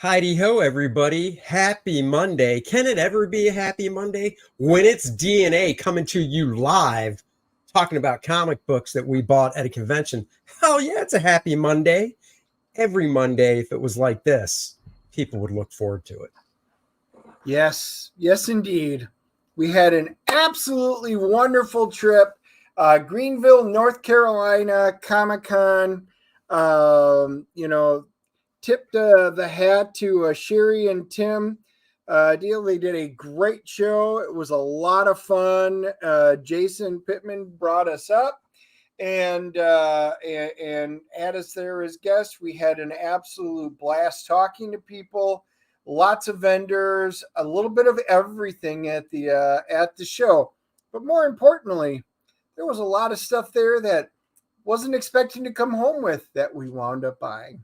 Heidi-ho, everybody. Happy Monday. Can it ever be a happy Monday when it's DNA coming to you live, talking about comic books that we bought at a convention? Hell yeah, it's a happy Monday. Every Monday, if it was like this, people would look forward to it. Yes, indeed. We had an absolutely wonderful trip. Greenville, North Carolina, Comicon, tipped the hat to Sherry and Tim. Deal. They did a great show. It was a lot of fun. Jason Pittman brought us up and had us there as guests. We had an absolute blast talking to people. Lots of vendors, a little bit of everything at the show. But more importantly, there was a lot of stuff there that wasn't expecting to come home with that we wound up buying.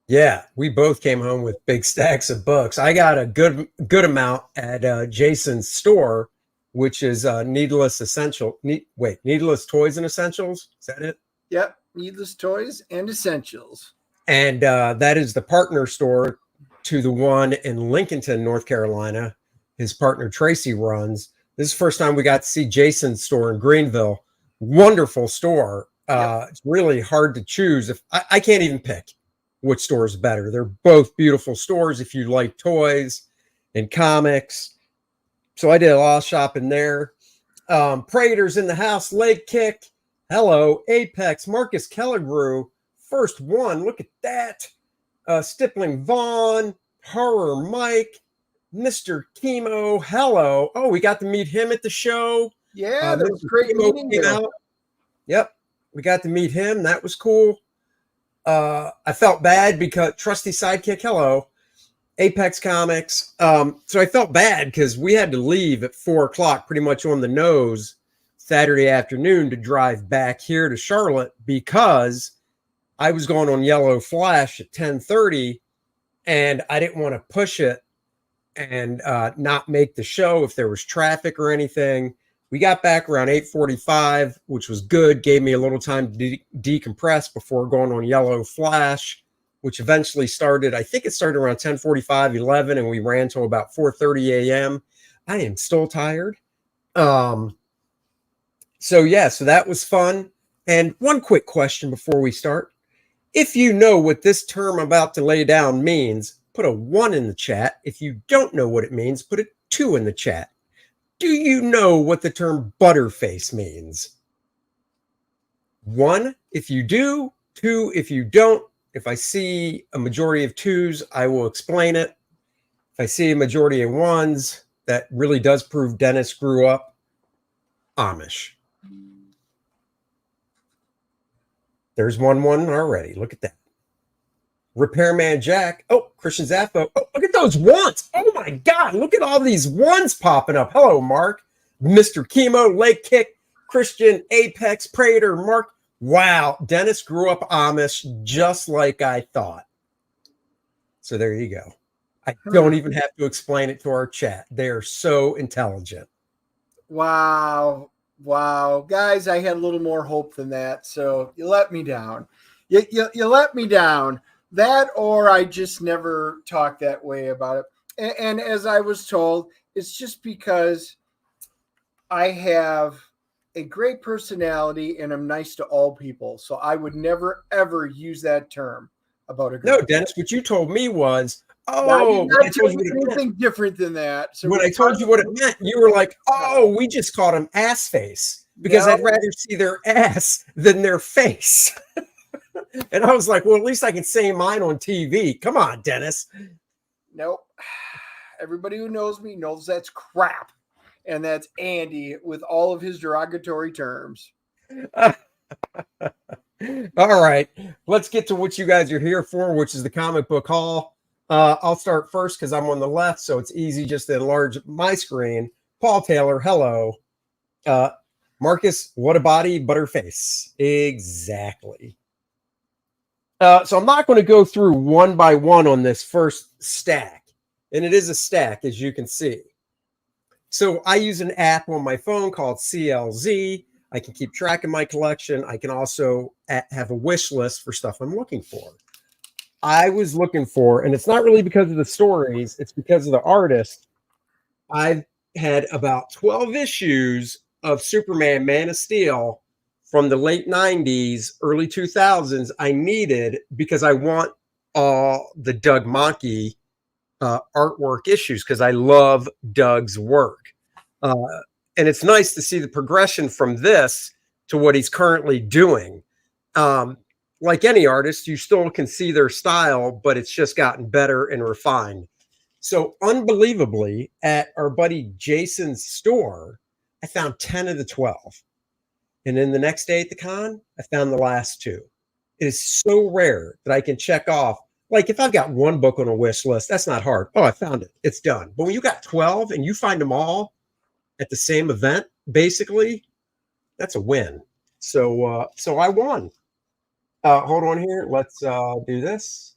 Yeah, we both came home with big stacks of books. I got a good amount at Jason's store, which is Needless Toys and Essentials. Is that it? Yep, Needless Toys and Essentials. And that is the partner store to the one in Lincolnton, North Carolina. His partner Tracy runs. This is the first time we got to see Jason's store in Greenville. Wonderful store. Yep. It's really hard to choose. If I can't even pick which store is better. They're both beautiful stores if you like toys and comics. So I did a lot of shopping there. Prater's in the house. Leg Kick. Hello. Apex. Marcus Kellegrew. First one. Look at that. Stippling Vaughn. Horror Mike. Mr. Chemo. Hello. Oh, we got to meet him at the show. Yeah, that was great meeting him. Yep. We got to meet him. That was cool. I felt bad because Trusty Sidekick, hello, Apex Comics. So I felt bad because we had to leave at 4:00, pretty much on the nose, Saturday afternoon to drive back here to Charlotte because I was going on Yellow Flash at 10:30 and I didn't want to push it and not make the show if there was traffic or anything. We got back around 8:45, which was good. Gave me a little time to decompress before going on Yellow Flash, which eventually started, I think it started around 10:45, 11, and we ran till about 4:30 a.m. I am still tired. So that was fun. And one quick question before we start. If you know what this term I'm about to lay down means, put a 1 in the chat. If you don't know what it means, put a 2 in the chat. Do you know what the term butterface means? 1, if you do. 2, if you don't. If I see a majority of 2s, I will explain it. If I see a majority of 1s, that really does prove Dennis grew up Amish. There's 1 already. Look at that. Repairman Jack. Oh, Christian Zaffo. Oh, look at those 1s. Oh my God. Look at all these 1s popping up. Hello, Mark. Mr. Chemo, Leg Kick, Christian, Apex, Prater, Mark. Wow. Dennis grew up Amish just like I thought. So there you go. I don't even have to explain it to our chat. They are so intelligent. Wow. Guys, I had a little more hope than that. So you let me down. You let me down. That or I just never talk that way about it. And as I was told, it's just because I have a great personality and I'm nice to all people. So I would never, ever use that term about a girl. No, Dennis, what you told me was, I told you anything different than that. So when I told you what it meant, you were like, oh, we just called him ass face because I'd rather see their ass than their face. And I was like, well, at least I can say mine on TV. Come on, Dennis. Nope. Everybody who knows me knows that's crap. And that's Andy with all of his derogatory terms. All right, let's get to what you guys are here for, which is the comic book haul. I'll start first because I'm on the left, so it's easy just to enlarge my screen. Paul Taylor, hello. Marcus, what a body, butterface. Exactly. So I'm not going to go through one by one on this first stack, and it is a stack, as you can see. So I use an app on my phone called CLZ. I can keep track of my collection. I can also have a wish list for stuff I'm looking for. I was looking for, and it's not really because of the stories, it's because of the artist. I've had about 12 issues of Superman, Man of Steel from the late 90s, early 2000s. I needed because I want all the Doug Mahnke artwork issues because I love Doug's work. And it's nice to see the progression from this to what he's currently doing. Like any artist, you still can see their style, but it's just gotten better and refined. So unbelievably, at our buddy Jason's store, I found 10 of the 12. And then the next day at the con, I found the last 2. It is so rare that I can check off. Like if I've got one book on a wish list, that's not hard. Oh, I found it. It's done. But when you got 12 and you find them all at the same event, basically, that's a win. So I won. Hold on here. Let's do this.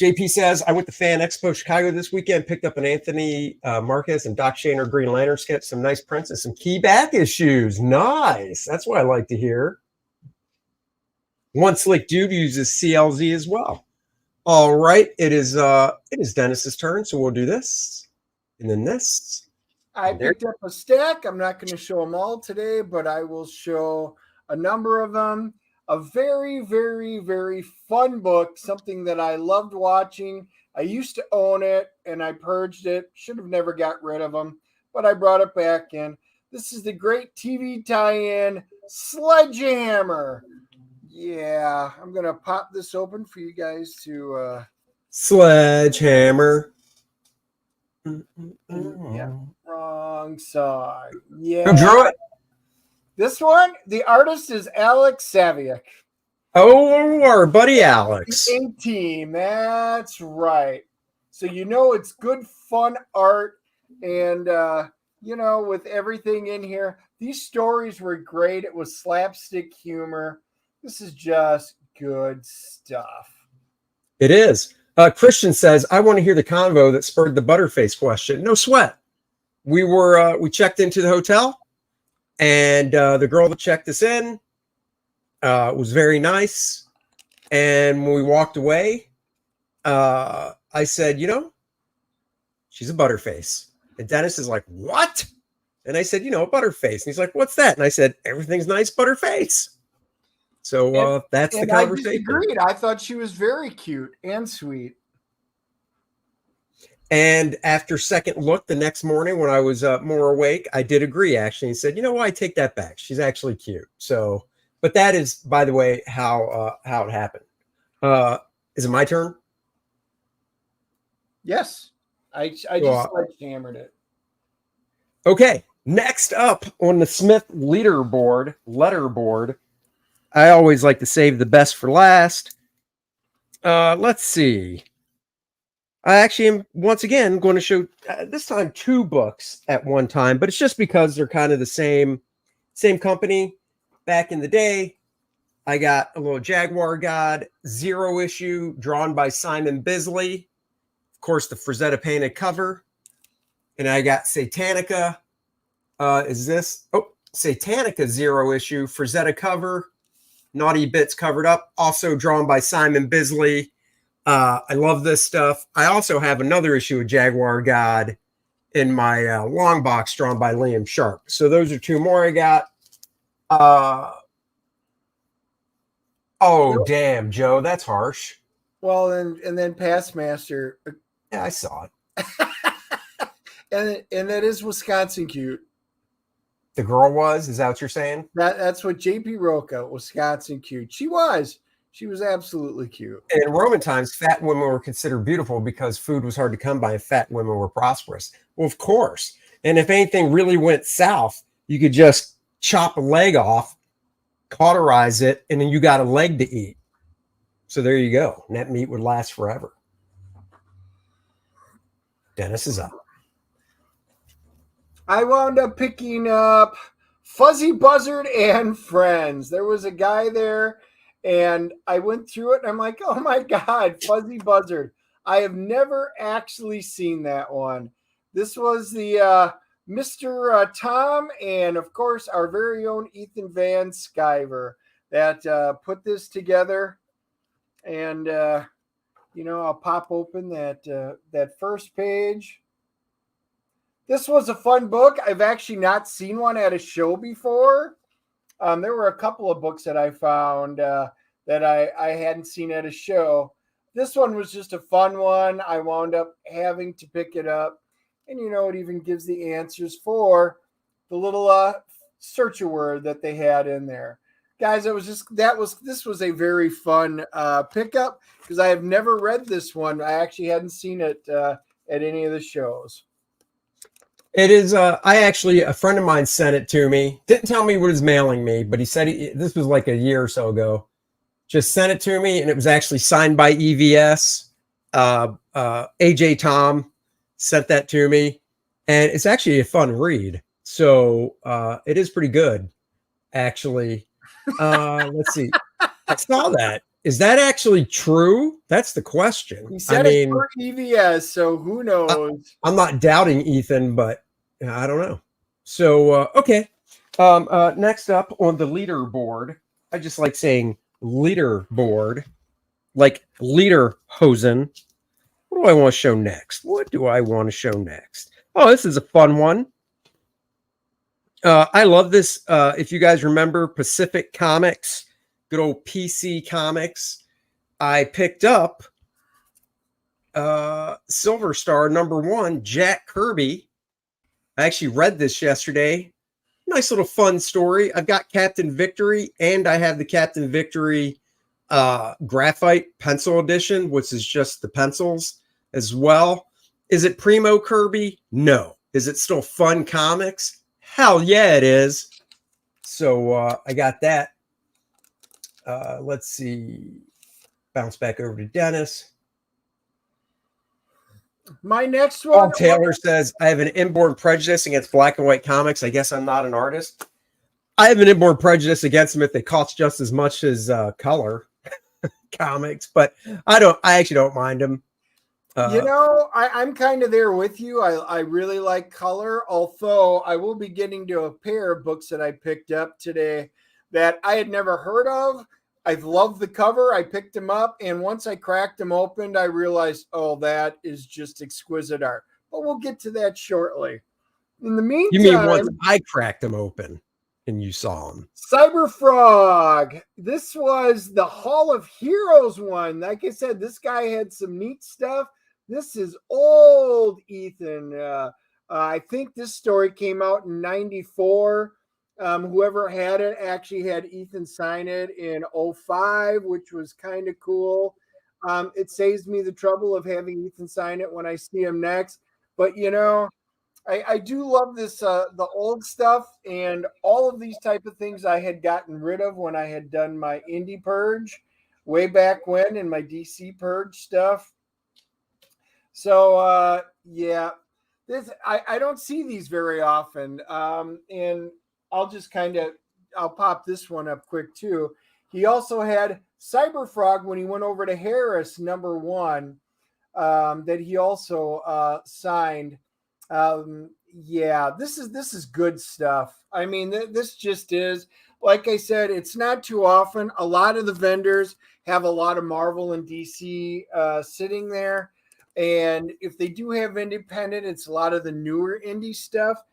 JP says, I went to Fan Expo Chicago this weekend, picked up an Anthony Marquez and Doc Shaner Green Lantern sketch, some nice prints, and some key back issues. Nice. That's what I like to hear. One Slick Dude uses CLZ as well. All right. It is Dennis's turn, so we'll do this. And then this. I picked up a stack. I'm not going to show them all today, but I will show a number of them. A very, very, very fun book, something that I loved watching. I used to own it, and I purged it. Should have never got rid of them, but I brought it back in. This is the great TV tie-in, Sledgehammer. Yeah, I'm going to pop this open for you guys to... Sledgehammer. Yeah, wrong side. Yeah. Who drew it? This one, the artist is Alex Saviuk. Oh, our buddy Alex. Team, that's right. So you know it's good, fun art, and with everything in here, these stories were great. It was slapstick humor. This is just good stuff. It is. Christian says, I want to hear the convo that spurred the Butterface question. No sweat. We checked into the hotel. And the girl that checked us in was very nice. And when we walked away, I said, she's a Butterface. And Dennis is like, what? And I said, Butterface. And he's like, what's that? And I said, everything's nice, Butterface. So that's the conversation. I disagreed. I thought she was very cute and sweet. And after second look the next morning when I was more awake, I did agree, actually. He said, I take that back. She's actually cute. So, but that is, by the way, how it happened. Is it my turn? Yes. I just sledgehammered it. Okay. Next up on the Smith letterboard, I always like to save the best for last. Let's see. I actually am once again going to show this time 2 books at one time, but it's just because they're kind of the same company. Back in the day, I got a little Jaguar God 0 issue drawn by Simon Bisley. Of course, the Frazetta painted cover. And I got Satanica. Satanica 0 issue, Frazetta cover, Naughty Bits covered up, also drawn by Simon Bisley. I love this stuff. I also have another issue of Jaguar God in my long box drawn by Liam Sharp. So those are 2 more I got. Damn, Joe, that's harsh. Well, and then Passmaster. Yeah, I saw it. and that is Wisconsin cute. The girl was? Is that what you're saying? That's what JP Roca, Wisconsin cute. She was absolutely cute. In Roman times, fat women were considered beautiful because food was hard to come by and fat women were prosperous. Well, of course. And if anything really went south, you could just chop a leg off, cauterize it, and then you got a leg to eat. So there you go. And that meat would last forever. Dennis is up. I wound up picking up Fuzzy Buzzard and Friends. There was a guy there, and I went through it, and I'm like, oh my God, Fuzzy Buzzard. I have never actually seen that one. This was the Mr. Tom and, of course, our very own Ethan Van Sciver that put this together. And, I'll pop open that first page. This was a fun book. I've actually not seen one at a show before. There were a couple of books that I found that I hadn't seen at a show. This one was just a fun one. I wound up having to pick it up. And, it even gives the answers for the little search word that they had in there. Guys, this was a very fun pickup because I have never read this one. I actually hadn't seen it at any of the shows. It is, a friend of mine sent it to me. Didn't tell me what he's mailing me, but he said this was like a year or so ago. Just sent it to me, and it was actually signed by EVS. AJ Tom sent that to me, and it's actually a fun read. So it is pretty good, actually. Let's see. I saw that. Is that actually true? That's the question. He said it's for EVS, so who knows? I'm not doubting Ethan, but I don't know. So, okay. Next up on the leaderboard, I just like saying leaderboard, like lederhosen. What do I want to show next? Oh, this is a fun one. I love this. If you guys remember Pacific Comics, good old PC Comics, I picked up Silver Star #1, Jack Kirby. I actually read this yesterday. Nice little fun story. I've got Captain Victory, and I have the Captain Victory graphite pencil edition, which is just the pencils as well. Is it Primo Kirby? No. Is it still fun comics? Hell yeah, it is. So I got that. Let's see. Bounce back over to Dennis. My next one. Taylor says, I have an inborn prejudice against black and white comics. I guess I'm not an artist. I have an inborn prejudice against them if they cost just as much as color comics, but I actually don't mind them. I'm kind of there with you. I really like color, although I will be getting to a pair of books that I picked up today that I had never heard of. I loved the cover. I picked them up, and once I cracked them open, I realized, oh, that is just exquisite art. But we'll get to that shortly. In the meantime, you mean once I cracked them open and you saw them? Cyberfrog. This was the Hall of Heroes one. Like I said, this guy had some neat stuff. This is old, Ethan. I think this story came out in '94. Whoever had it actually had Ethan sign it in '05, which was kind of cool. It saves me the trouble of having Ethan sign it when I see him next. But, I do love this, the old stuff, and all of these type of things I had gotten rid of when I had done my indie purge way back when in my DC purge stuff. So, yeah, I don't see these very often. And I'll just I'll pop this one up quick too. He also had Cyberfrog when he went over to Harris #1 that he also signed. Yeah, this is good stuff. I mean, this just is, like I said, it's not too often. A lot of the vendors have a lot of Marvel and DC sitting there. And if they do have independent, it's a lot of the newer indie stuff.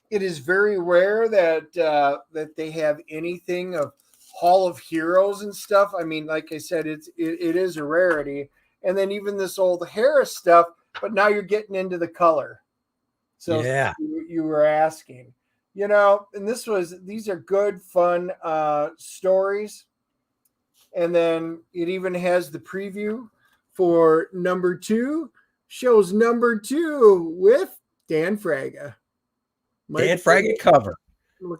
It is very rare that they have anything of Hall of Heroes and stuff. I mean, like I said, it is a rarity. And then even this old Harris stuff, but now you're getting into the color. So yeah, you were asking, and these are good, fun stories. And then it even has the preview for #2, shows #2 with Dan Fraga. Dan Fraga cover.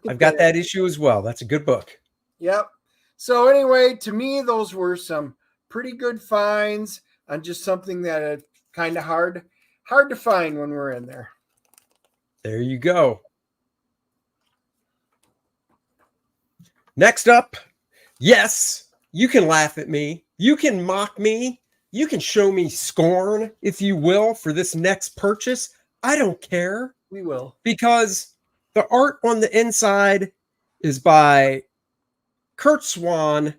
I've got that issue as well. That's a good book. Yep. So anyway, to me, those were some pretty good finds on just something that is kind of hard to find when we're in there. There you go. Next up, yes, you can laugh at me. You can mock me. You can show me scorn, if you will, for this next purchase. I don't care. We will. Because the art on the inside is by Kurt Swan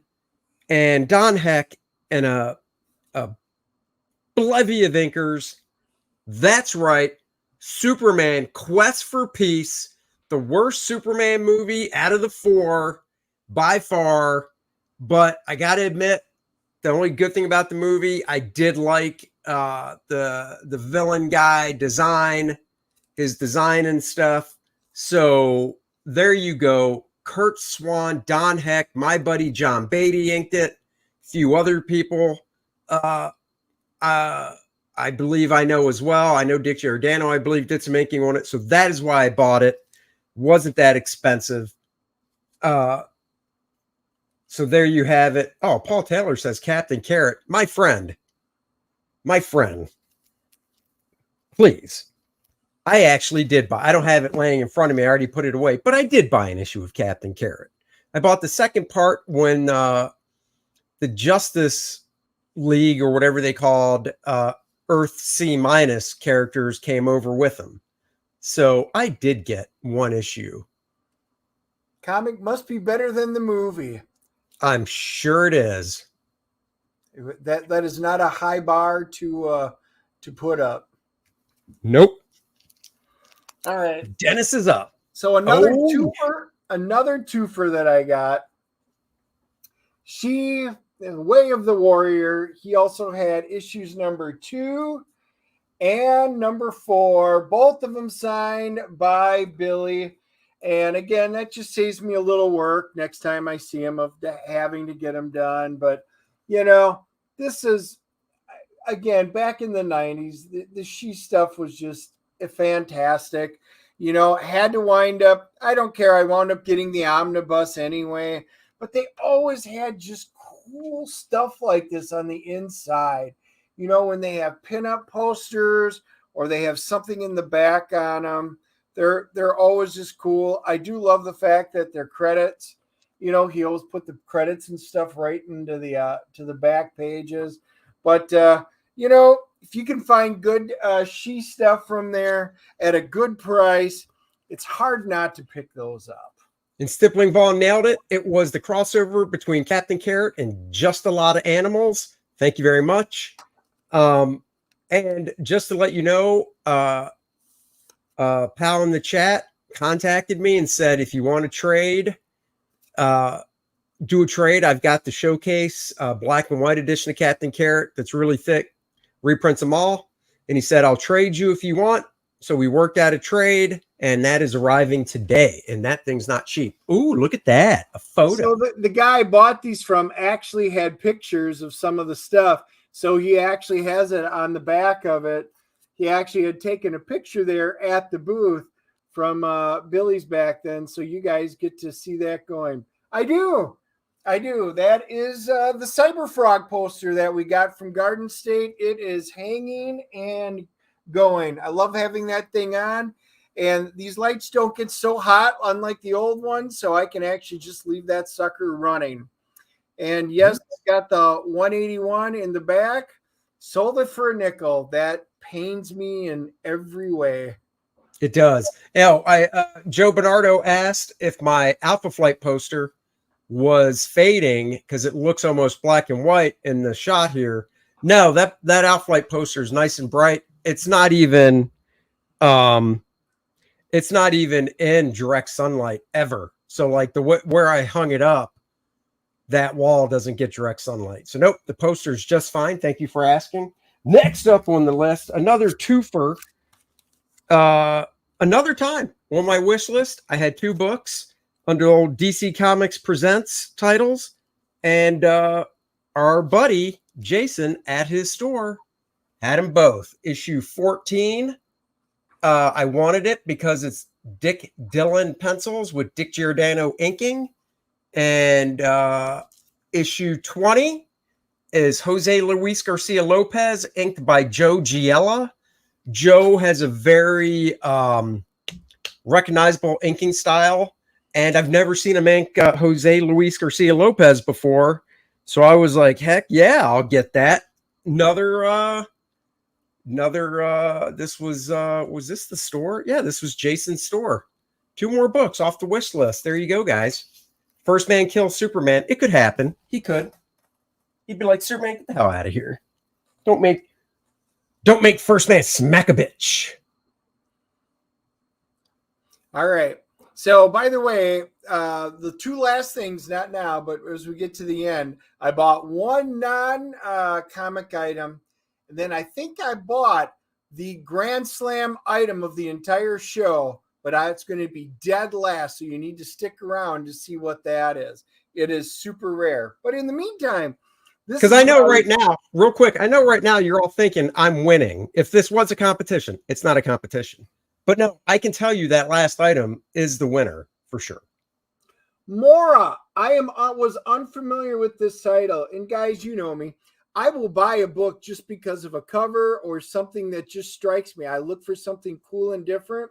and Don Heck and a bevy of inkers. That's right. Superman Quest for Peace, the worst Superman movie out of the 4 by far. But I got to admit, the only good thing about the movie, I did like the villain guy design, his design and stuff. So there you go. Kurt Swan, Don Heck, my buddy John Beatty inked it. A few other people I believe I know as well. I know Dick Giordano, I believe, did some inking on it. So that is why I bought it. Wasn't that expensive. So there you have it. Oh, Paul Taylor says Captain Carrot. My friend. Please. I actually did buy. I don't have it laying in front of me. I already put it away. But I did buy an issue of Captain Carrot. I bought the second part when the Justice League or whatever they called Earth C- characters came over with them. So I did get one issue. Comic must be better than the movie. I'm sure it is. That is not a high bar to put up. Nope. All right. Dennis is up. So another twofer that I got. She Way of the Warrior. He also had issues number 2 and number 4, both of them signed by Billy. And again, that just saves me a little work next time I see him of having to get them done. But, this is, again, back in the 90s, the She stuff was just fantastic. Had to wind up, I don't care, I wound up getting the omnibus anyway. But they always had just cool stuff like this on the inside. When they have pinup posters or they have something in the back on them, they're always just cool. I do love the fact that their credits, he always put the credits and stuff right into the back pages. But if you can find good She stuff from there at a good price, it's hard not to pick those up. And Stippling Vaughn nailed it. It was the crossover between Captain Carrot and Just a Lot of Animals. Thank you very much. And just to let you know, pal in the chat contacted me and said, if you want to trade, do a trade. I've got the showcase black and white edition of Captain Carrot that's really thick. Reprints them all. And he said, I'll trade you if you want. So we worked out a trade, and that is arriving today. And that thing's not cheap. Ooh, look at that. A photo. So the guy I bought these from actually had pictures of some of the stuff. So he actually has it on the back of it. He actually had taken a picture there at the booth from Billy's back then. So you guys get to see that going. I do. That is the Cyber Frog poster that we got from Garden State. It is hanging and going. I love having that thing on. And these lights don't get so hot, unlike the old ones. So I can actually just leave that sucker running. And yes, it's got the 181 in the back. Sold it for a nickel. That pains me in every way. It does. Now, Joe Bernardo asked if my Alpha Flight poster was fading because it looks almost black and white in the shot here. No, that Alpha Flight poster is nice and bright. It's not even in direct sunlight ever. So like where I hung it up, that wall doesn't get direct sunlight. So nope, the poster is just fine. Thank you for asking. Next up on the list, another twofer. Another time on my wish list, I had 2 books under old DC Comics Presents titles, and our buddy Jason at his store had them both. Issue 14. I wanted it because it's Dick Dillon pencils with Dick Giordano inking. And issue 20 is Jose Luis Garcia Lopez, inked by Joe Giella. Joe has a very recognizable inking style, and I've never seen him ink Jose Luis Garcia Lopez before. So I was like, heck yeah, I'll get that. This was this the store? Yeah, this was Jason's store. 2 more books off the wish list. There you go, guys. First Man kills Superman. It could happen. He could. He'd be like, Superman, get the hell out of here. Don't make First Man smack a bitch. All right. So, by the way, the 2 last things, not now, but as we get to the end, I bought 1 non-comic item. And then I think I bought the Grand Slam item of the entire show, but it's going to be dead last. So you need to stick around to see what that is. It is super rare. But in the meantime, because I know right now, real quick, I know right now you're all thinking I'm winning. If this was a competition, it's not a competition. But no, I can tell you that last item is the winner for sure. Mora. I was unfamiliar with this title. And guys, you know me. I will buy a book just because of a cover or something that just strikes me. I look for something cool and different.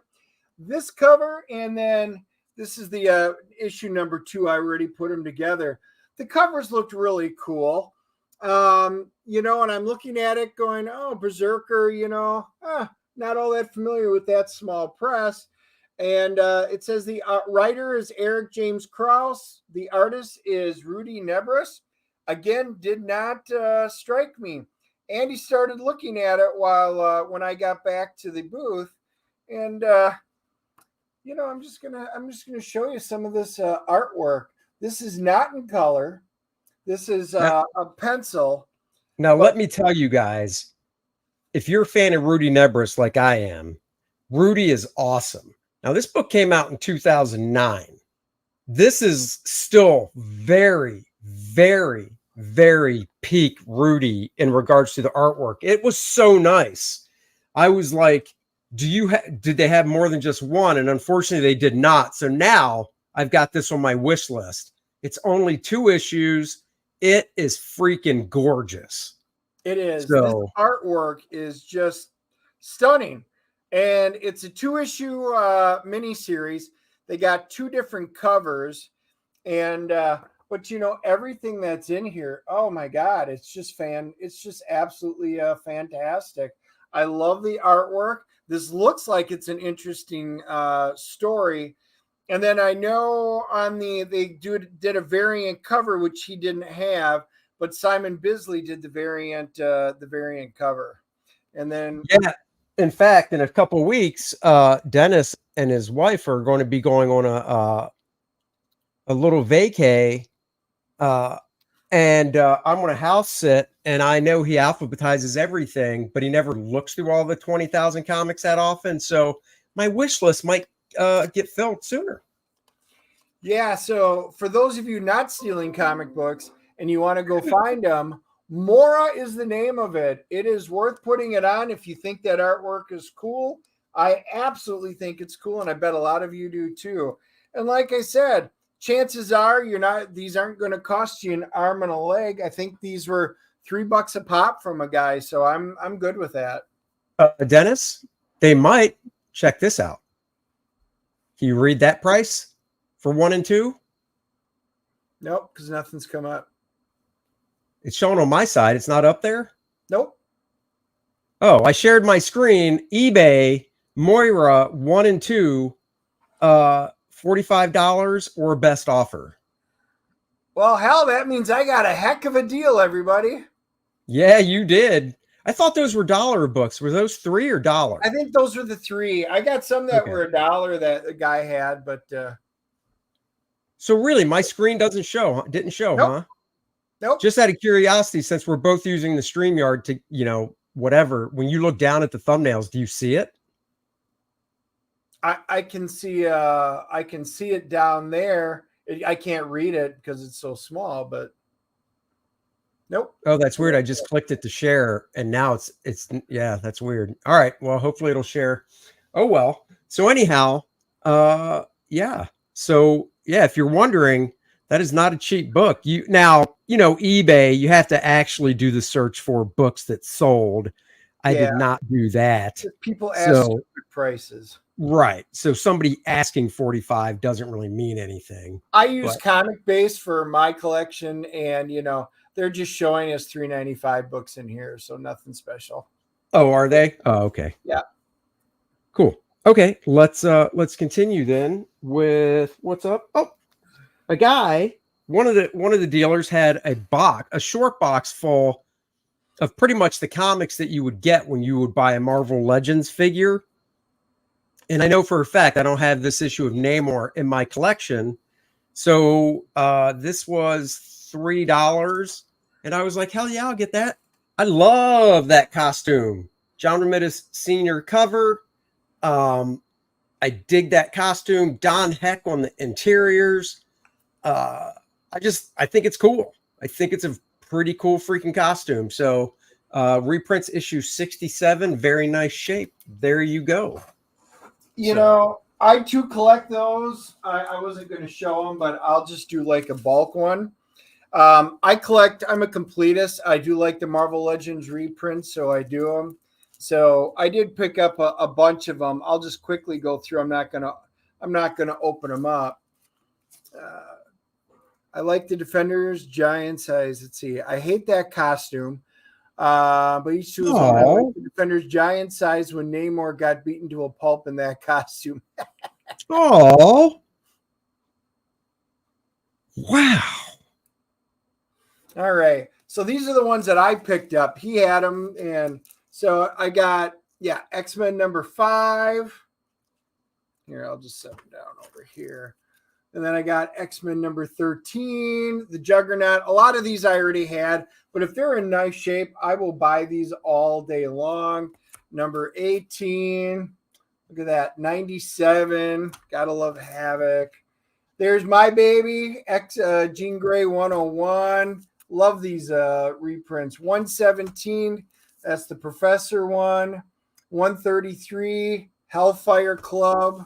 This cover, and then this is the issue number 2. I already put them together. The covers looked really cool. And I'm looking at it going, oh, Berserker, not all that familiar with that small press. And it says the writer is Eric James Krause. The artist is Rudy Nebris. Again, did not strike me. Andy started looking at it when I got back to the booth, and I'm just gonna show you some of this artwork. This is not in color. This is a pencil. Now, let me tell you guys, if you're a fan of Rudy Nebris like I am, Rudy is awesome. Now, this book came out in 2009. This is still very, very, very peak Rudy in regards to the artwork. It was so nice. I was like, did they have more than just one? And unfortunately they did not. So now I've got this on my wish list. It's only 2 issues. It is freaking gorgeous. It is. So, this artwork is just stunning. And it's a 2-issue miniseries. They got 2 different covers. And but everything that's in here, oh my God, it's just absolutely fantastic. I love the artwork. This looks like it's an interesting story. And then I know they did a variant cover, which he didn't have, but Simon Bisley did the variant cover. And then in fact, in a couple of weeks, Dennis and his wife are going to be going on a little vacay, and I'm going to house sit. And I know he alphabetizes everything, but he never looks through all the 20,000 comics that often. So my wish list might get filled sooner. Yeah. So for those of you not stealing comic books and you want to go find them, Mora is the name of it. It is worth putting it on if you think that artwork is cool. I absolutely think it's cool, and I bet a lot of you do too. And like I said, chances are these aren't going to cost you an arm and a leg. I think these were $3 a pop from a guy, so I'm good with that. Dennis, they might. Check this out. Can you read that price for 1 and 2? Nope, because nothing's come up. It's showing on my side. It's not up there? Nope. Oh, I shared my screen. eBay, Moira, 1 and 2, $45 or best offer. Well, hell, that means I got a heck of a deal, everybody. Yeah, you did. I thought those were dollar books. Were those $3 or $1? I think those were the 3. I got some that were $1 that the guy had, but so really, my screen didn't show, nope. huh? Nope. Just out of curiosity, since we're both using the StreamYard to, whatever, when you look down at the thumbnails, do you see it? I can see it down there. I can't read it because it's so small, but nope. Oh, that's weird. I just clicked it to share, and now it's that's weird. All right. Well, hopefully it'll share. Oh, well. So anyhow, yeah. So yeah, if you're wondering, That is not a cheap book. Now, eBay, you have to actually do the search for books that sold. I did not do that. People ask stupid prices. Right. So somebody asking 45 doesn't really mean anything. I use Comic Base for my collection, and they're just showing us $3.95 books in here, so nothing special. Oh, are they? Oh, okay. Yeah. Cool. Okay, let's continue then with what's up. Oh, a guy, one of the dealers had a short box full of pretty much the comics that you would get when you would buy a Marvel Legends figure. And I know for a fact I don't have this issue of Namor in my collection. So this was $3. And I was like, hell yeah, I'll get that. I love that costume. John Romita's senior cover. I dig that costume. Don Heck on the interiors. I think it's cool. I think it's a pretty cool freaking costume. So reprints issue 67, very nice shape. There you go. I too collect those. I wasn't going to show them, but I'll just do like a bulk one. I'm a completist. I do like the Marvel Legends reprints, so I do them. So I did pick up a bunch of them. I'll just quickly go through. I'm not gonna open them up. I like the Defenders giant size. Let's see. I hate that costume. But each two is I like the Defenders giant size when Namor got beaten to a pulp in that costume. Oh. Wow. All right. So these are the ones that I picked up. He had them, and so I got, X-Men number 5. Here, I'll just set them down over here. And then I got X-Men number 13, the Juggernaut. A lot of these I already had, but if they're in nice shape, I will buy these all day long. Number 18. Look at that. 97. Gotta love Havoc. There's my baby, Jean Grey 101. Love these reprints. 117. That's the Professor one. 133, Hellfire Club.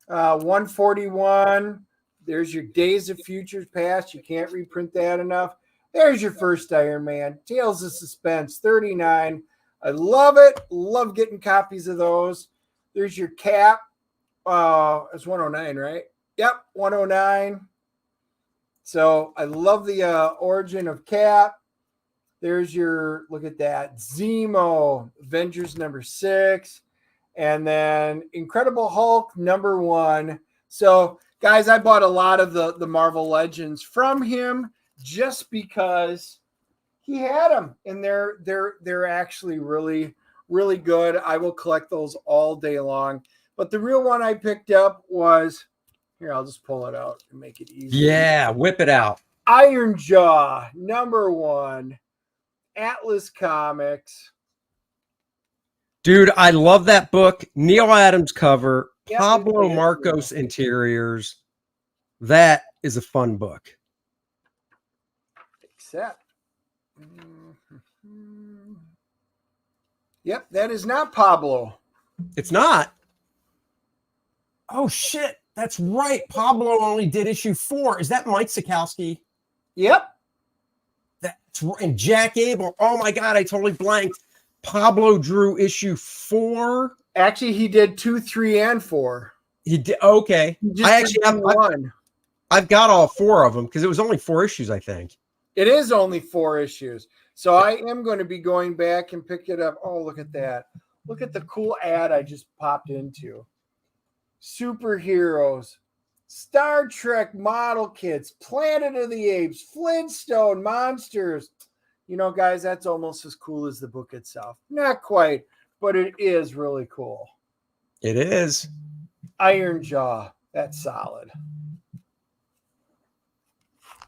141. There's your Days of Futures Past. You can't reprint that enough. There's your first Iron Man. Tales of Suspense. 39. I love it. Love getting copies of those. There's your Cap. It's 109, right? Yep, 109. So I love the origin of Cap. There's your, look at that, Zemo, Avengers number 6, and then Incredible Hulk number 1. So, guys, I bought a lot of the Marvel Legends from him just because he had them, and they're actually really, really good. I will collect those all day long. But the real one I picked up was, here, I'll just pull it out and make it easy. Yeah, whip it out. Iron Jaw number 1. Atlas Comics. Dude, I love that book. Neil Adams cover, Pablo Marcos interiors. That is a fun book. Except, yep, that is not Pablo. It's not. Oh, shit. That's right. Pablo only did issue 4. Is that Mike Sikowski? Yep. That's right. And Jack Abel. Oh my God, I totally blanked. Pablo drew issue 4. Actually, he did 2, 3, and 4. He did. Okay. I actually have one. I've got all 4 of them because it was only 4 issues, I think. It is only 4 issues. So I am going to be going back and pick it up. Oh, look at that. Look at the cool ad I just popped into. Superheroes. Star Trek model kits, Planet of the Apes, Flintstone monsters. You know, guys, that's almost as cool as the book itself. Not quite, but it is really cool. It is. Iron Jaw. That's solid.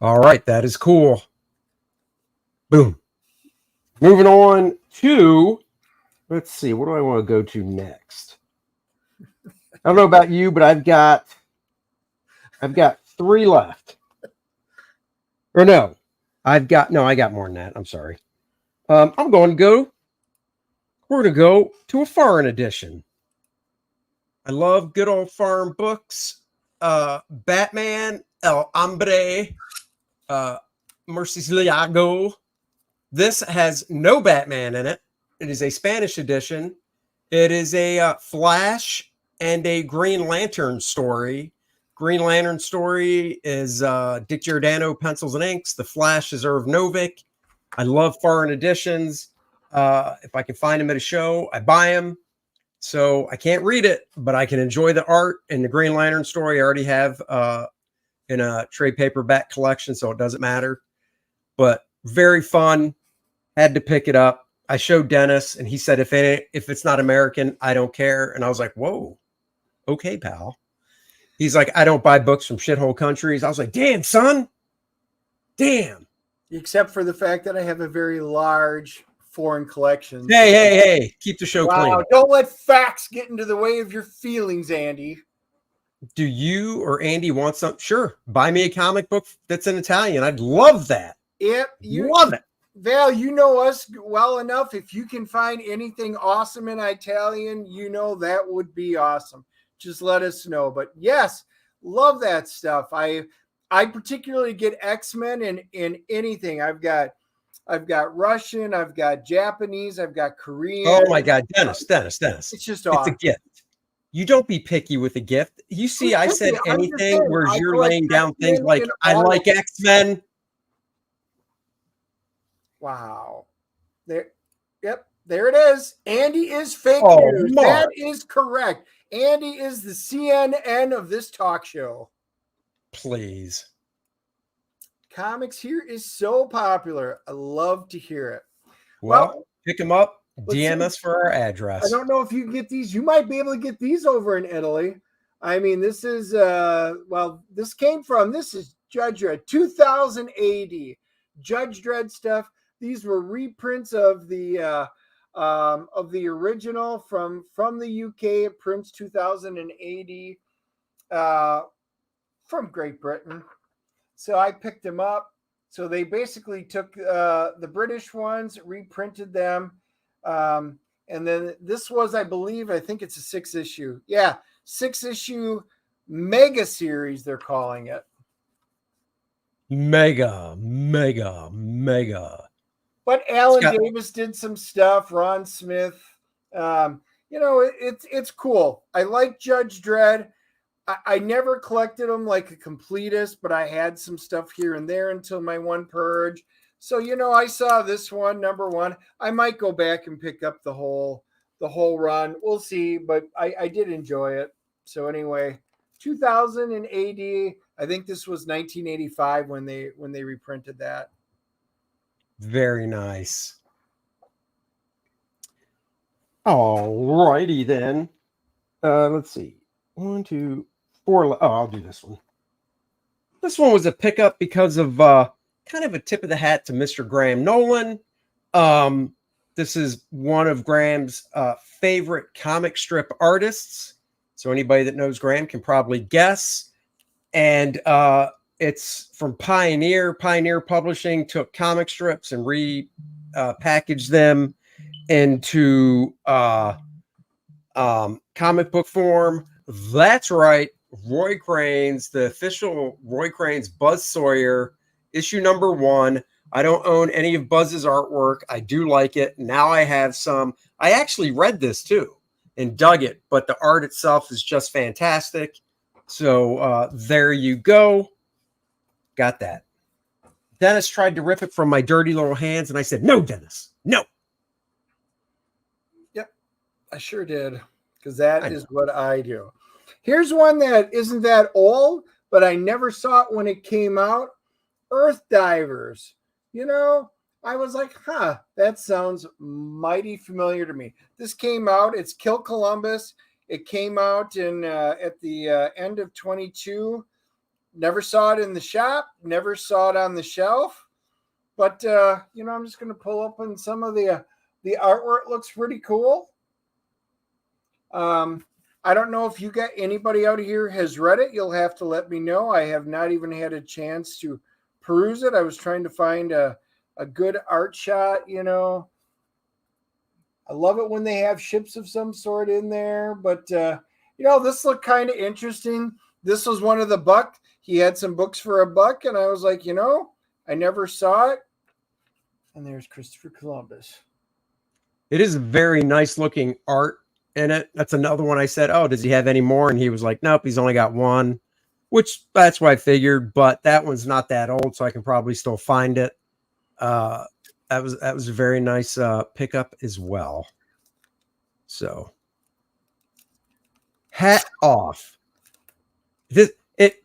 All right, that is cool. Boom. Moving on to, let's see, what do I want to go to next? I don't know about you, but I've got 3 left. Or no, I got more than that. I'm sorry. We're going to go to a foreign edition. I love good old foreign books. Batman El Hombre Murcielago. This has no Batman in it. It is a Spanish edition. It is a Flash and a Green Lantern story. Green Lantern story is Dick Giordano, pencils and inks. The Flash is Irv Novick. I love foreign editions. If I can find them at a show, I buy them. So I can't read it, but I can enjoy the art. And the Green Lantern story I already have in a trade paperback collection, so it doesn't matter. But very fun. Had to pick it up. I showed Dennis, and he said, if it's not American, I don't care. And I was like, whoa, okay, pal. He's like, I don't buy books from shithole countries. I was like, damn, son. Damn. Except for the fact that I have a very large foreign collection. Hey. Keep the show clean. Don't let facts get into the way of your feelings, Andy. Do you or Andy want some? Sure. Buy me a comic book that's in Italian. I'd love that. Yep. Love it. Val, you know us well enough. If you can find anything awesome in Italian, that would be awesome. Just let us know. But yes, love that stuff. I particularly get X-Men in anything. I've got Russian, I've got Japanese, I've got Korean. Oh my God, Dennis. It's just awesome. It's a gift. You don't be picky with a gift. You see, I said anything where you're laying down things like, I like X-Men. Wow. There it is. Andy is fake news. Mark. That is correct. Andy is the CNN of this talk show. Please. Comics here is so popular. I love to hear it. Well, pick them up. DM us for our address. I don't know if you can get these. You might be able to get these over in Italy. I mean, this is this is Judge Dredd 2000 AD. Judge Dredd stuff. These were reprints of the original from the UK. Prints 2080 from Great Britain. So I picked them up. So they basically took the British ones, reprinted them, and then this was, I think it's a 6-issue. Yeah, 6-issue mega series. They're calling it. Mega. But Alan Davis did some stuff. Ron Smith. It's cool. I like Judge Dredd. I never collected them like a completist, but I had some stuff here and there until my one purge. So, I saw this one, number one. I might go back and pick up the whole run. We'll see, but I did enjoy it. So anyway, 2000 and AD. I think this was 1985 when they reprinted that. Very nice. All righty then. Let's see. 1, 2, 4. Oh, I'll do this one. This one was a pickup because of kind of a tip of the hat to Mr. Graham Nolan. This is one of Graham's favorite comic strip artists. So anybody that knows Graham can probably guess. And it's from Pioneer. Pioneer Publishing took comic strips and repackaged them into comic book form. That's right. Roy Crane's, the official Roy Crane's Buzz Sawyer, issue number 1. I don't own any of Buzz's artwork. I do like it. Now I have some. I actually read this too and dug it, but the art itself is just fantastic. So there you go. Got that. Dennis tried to rip it from my dirty little hands, and I said, no, Dennis, no. Yep, I sure did, because that is what I do. Here's one that isn't that old, but I never saw it when it came out. Earth Divers. I was like, that sounds mighty familiar to me. This came out. It's Kill Columbus. It came out at the end of 22. Never saw it in the shop. Never saw it on the shelf. But, I'm just going to pull up on some of the artwork. Looks pretty cool. I don't know if you got anybody out here has read it. You'll have to let me know. I have not even had a chance to peruse it. I was trying to find a good art shot, I love it when they have ships of some sort in there, but this looked kind of interesting. this was one of the buck. He had some books for $1, and I was like, I never saw it. And there's Christopher Columbus. It is very nice looking art in it. That's another one I said, oh, does he have any more? And he was like, nope, he's only got one, which that's what I figured. But that one's not that old, so I can probably still find it. That was a very nice pickup as well. So hat off. It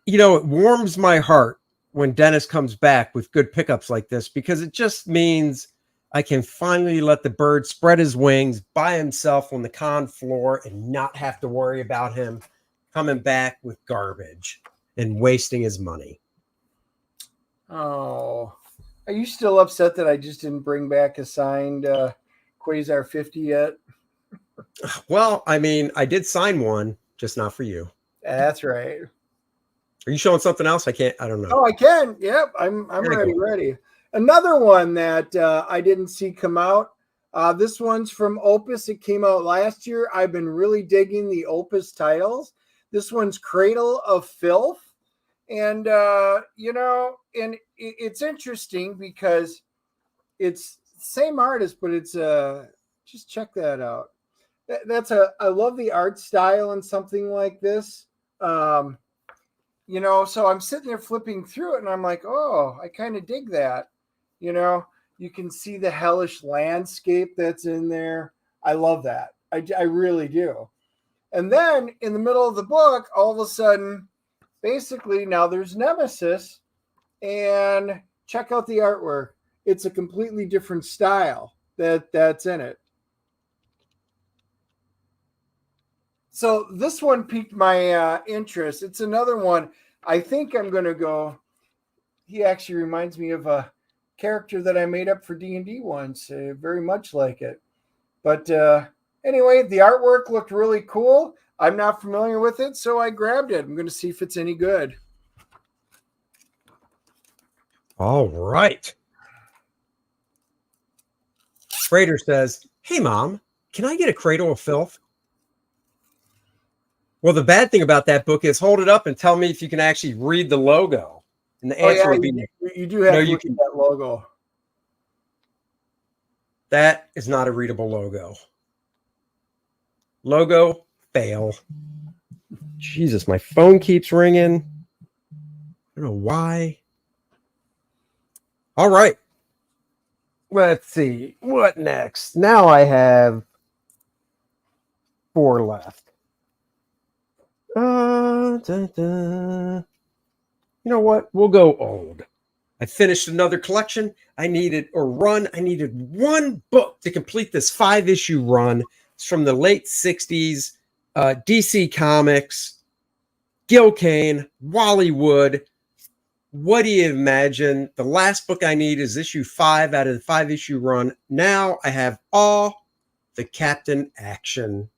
warms my heart when Dennis comes back with good pickups like this, because it just means I can finally let the bird spread his wings by himself on the con floor and not have to worry about him coming back with garbage and wasting his money. Oh, are you still upset that I just didn't bring back a signed Quasar 50 yet? Well, I mean, I did sign one, just not for you. That's right. Are you showing something else? I don't know. Oh, I can. Yep, I'm ready. Another one that I didn't see come out. This one's from Opus. It came out last year. I've been really digging the Opus titles. This one's Cradle of Filth. And, and it's interesting because it's the same artist, but it's just check that out. I love the art style and something like this. So I'm sitting there flipping through it and I'm like, oh, I kind of dig that. You can see the hellish landscape that's in there. I love that. I really do. And then in the middle of the book, all of a sudden, basically now there's Nemesis, and check out the artwork. It's a completely different style that's in it. So this one piqued my interest. It's another one. I think I'm going to go. He actually reminds me of a character that I made up for D&D once, very much like it. But anyway, the artwork looked really cool. I'm not familiar with it, so I grabbed it. I'm going to see if it's any good. All right. Freighter says, hey, Mom, can I get a Cradle of Filth? Well, the bad thing about that book is hold it up and tell me if you can actually read the logo. And the answer would be you do have no, to you look at that logo. That is not a readable logo. Logo, fail. Jesus, my phone keeps ringing. I don't know why. All right. Let's see. What next? Now I have 4 left. You know what? We'll go old. I finished another collection. I needed one book to complete this 5-issue run. It's from the late 60s. DC Comics, Gil Kane, Wally Wood. What do you imagine? The last book I need is issue 5 out of the 5-issue run. Now I have all the Captain Action.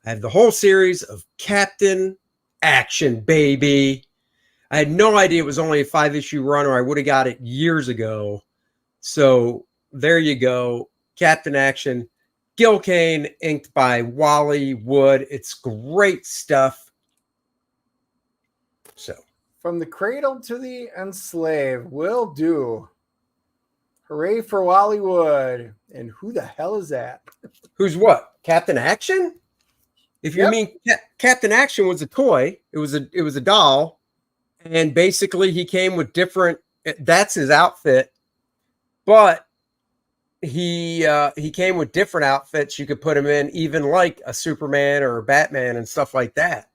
I have the whole series of Captain Action, baby. I had no idea it was only a 5-issue run, or I would have got it years ago. So there you go. Captain Action. Gil Kane, inked by Wally Wood. It's great stuff. So, from the cradle to the enslaved, will do. Hooray for Wally Wood. And who the hell is that? Who's what? Captain Action? If you mean Captain Action was a toy, it was a doll, and basically he came with different. That's his outfit, but he came with different outfits you could put him in, even like a Superman or a Batman and stuff like that.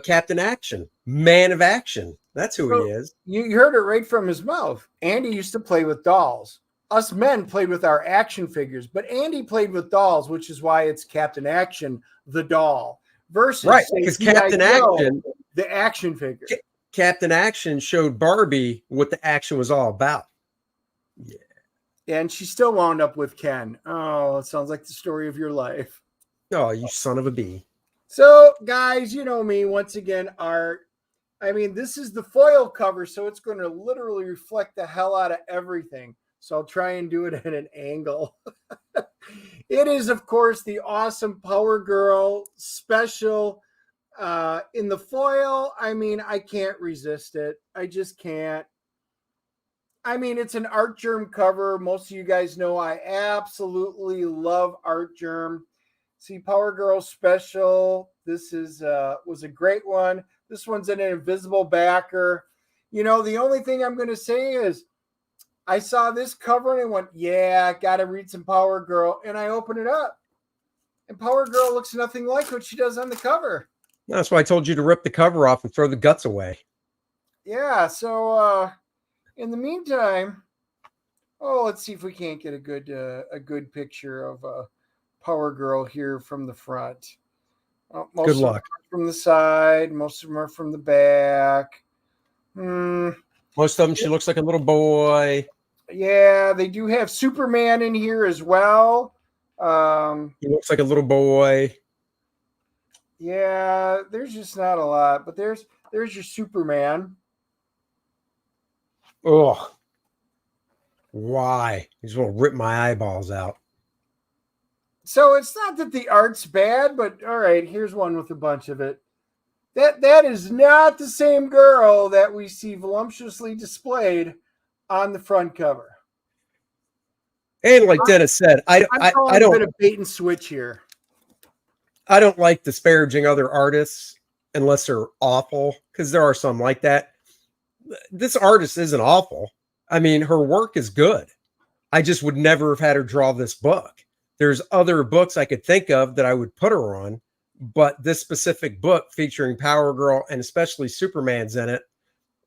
Captain Action, man of action. That's who he is. You heard it right from his mouth. Andy used to play with dolls. Us men played with our action figures, but Andy played with dolls, which is why it's Captain Action, the doll, versus right, because Captain Action, the action figure. Captain Action showed Barbie what the action was all about. Yeah. And she still wound up with Ken. Oh, it sounds like the story of your life. Oh, you son of a bee. So, guys, you know me, once again, art. I mean, this is the foil cover, so it's going to literally reflect the hell out of everything. So I'll try and do it at an angle. It is, of course, the awesome Power Girl special In the foil, I mean, I can't resist it. I just can't. I mean, it's an Art Germ cover. Most of you guys know I absolutely love Art Germ. See, Power Girl Special. This is was a great one. This one's in an invisible backer. You know, the only thing I'm going to say is I saw this cover and I went, yeah, got to read some Power Girl. And I open it up. And Power Girl looks nothing like what she does on the cover. That's why I told you to rip the cover off and throw the guts away. Yeah, so in the meantime, let's see if we can't get a good picture of Power Girl here from the front. Most Good luck. From the side, most of them are from the back. Most of them, she looks like a little boy. Yeah, they do have Superman in here as well. He looks like a little boy. Yeah, there's just not a lot, but there's your Superman. Oh, why? He's going to rip my eyeballs out. So it's not that the art's bad, but all right, here's one with a bunch of it. That is not the same girl that we see voluptuously displayed on the front cover. And like Dennis said, I don't a bit of bait and switch here. I don't like disparaging other artists unless they're awful, because there are some like that. This artist isn't awful. I mean, her work is good. I just would never have had her draw this book. There's other books I could think of that I would put her on, but this specific book featuring Power Girl and especially Superman's in it,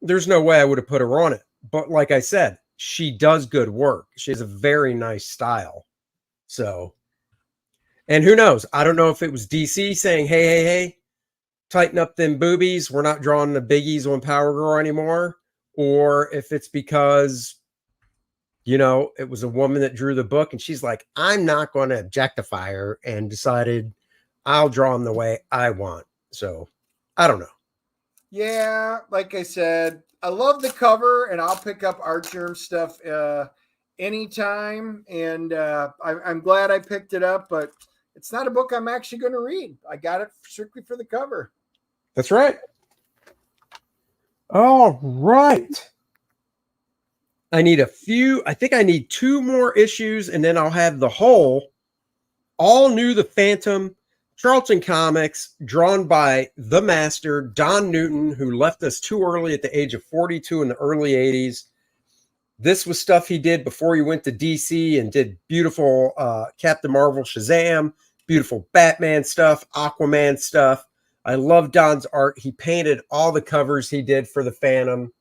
there's no way I would have put her on it. But like I said, she does good work. She has a very nice style. So, and who knows? I don't know if it was DC saying, hey, tighten up them boobies. We're not drawing the biggies on Power Girl anymore. Or if it's because, you know, it was a woman that drew the book and she's like, I'm not going to objectify her, and decided I'll draw them the way I want. So I don't know. Yeah, like I said, I love the cover, and I'll pick up Art Germ stuff anytime. And I'm glad I picked it up, but it's not a book I'm actually going to read. I got it strictly for the cover. That's right. All right. I think I need 2 more issues, and then I'll have the whole all new The Phantom, Charlton Comics, drawn by the master, Don Newton, who left us too early at the age of 42 in the early 80s. This was stuff he did before he went to DC and did beautiful Captain Marvel, Shazam, beautiful Batman stuff, Aquaman stuff. I love Don's art. He painted all the covers he did for the Phantom.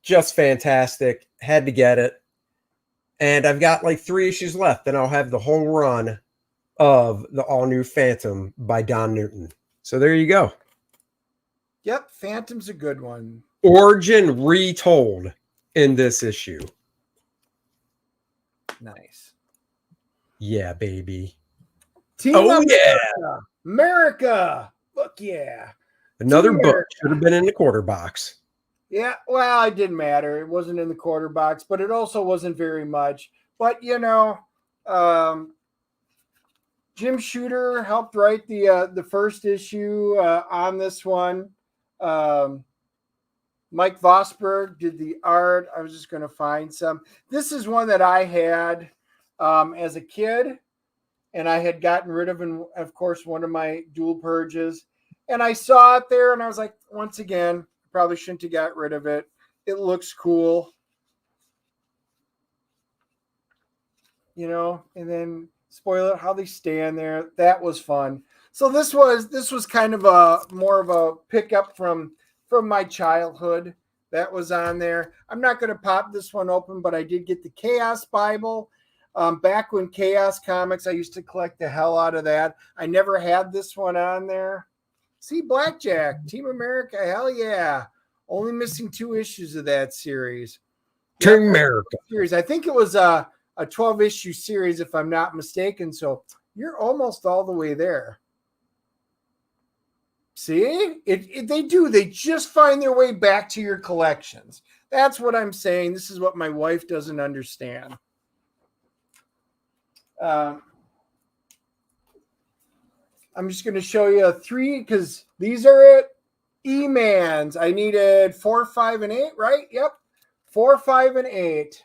Just fantastic. Had to get it. And I've got like 3 issues left, and I'll have the whole run of the all-new Phantom by Don Newton. So there you go. Yep, Phantom's a good one. Origin retold in this issue. Nice. Yeah, baby. Team America. America. Fuck yeah. Another book should have been in the quarter box. Yeah, well, it didn't matter. It wasn't in the quarter box, but it also wasn't very much. But, you know, Jim Shooter helped write the first issue on this one. Mike Vosberg did the art. I was just going to find some. This is one that I had as a kid, and I had gotten rid of, in, of course, one of my dual purges. And I saw it there, and I was like, once again, probably shouldn't have got rid of it. It looks cool. You know, and then spoiler, how they stand there. That was fun. So this was kind of a more of a pickup from my childhood that was on there. I'm not going to pop this one open, but I did get the Chaos Bible. Back when Chaos Comics, I used to collect the hell out of that. I never had this one on there. See, Blackjack, Team America, hell yeah. Only missing 2 issues of that series. Team America. Series. I think it was a 12-issue series, if I'm not mistaken. So you're almost all the way there. See? They do. They just find their way back to your collections. That's what I'm saying. This is what my wife doesn't understand. I'm just going to show you 3 because these are it. E-Mans. I needed 4, 5, and 8, right? Yep. 4, 5, and 8.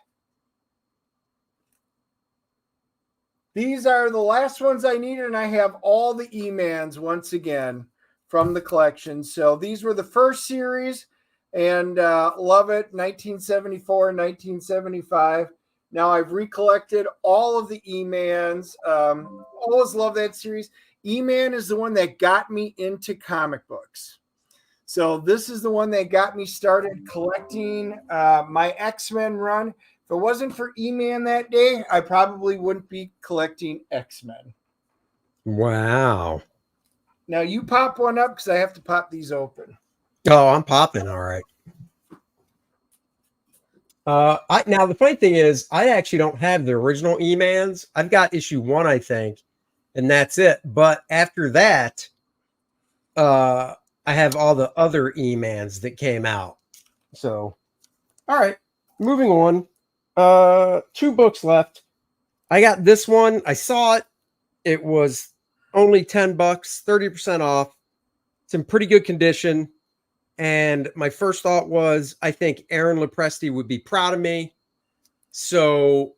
These are the last ones I needed, and I have all the E-Mans once again from the collection. So these were the first series, and love it. 1974, 1975. Now I've recollected all of the E-Mans. Always love that series. E-Man is the one that got me into comic books. So this is the one that got me started collecting my X-Men run. If it wasn't for E-Man that day, I probably wouldn't be collecting X-Men. Wow. Now you pop one up because I have to pop these open. Oh, I'm popping. All right. Now the funny thing is, I actually don't have the original E-Mans. I've got issue 1, I think, and that's it. But after that, I have all the other E-Mans that came out. So, all right, moving on. 2 books left. I got this one. I saw it. It was only $10, 30% off. It's in pretty good condition. And my first thought was, I think Aaron Lopresti would be proud of me. So,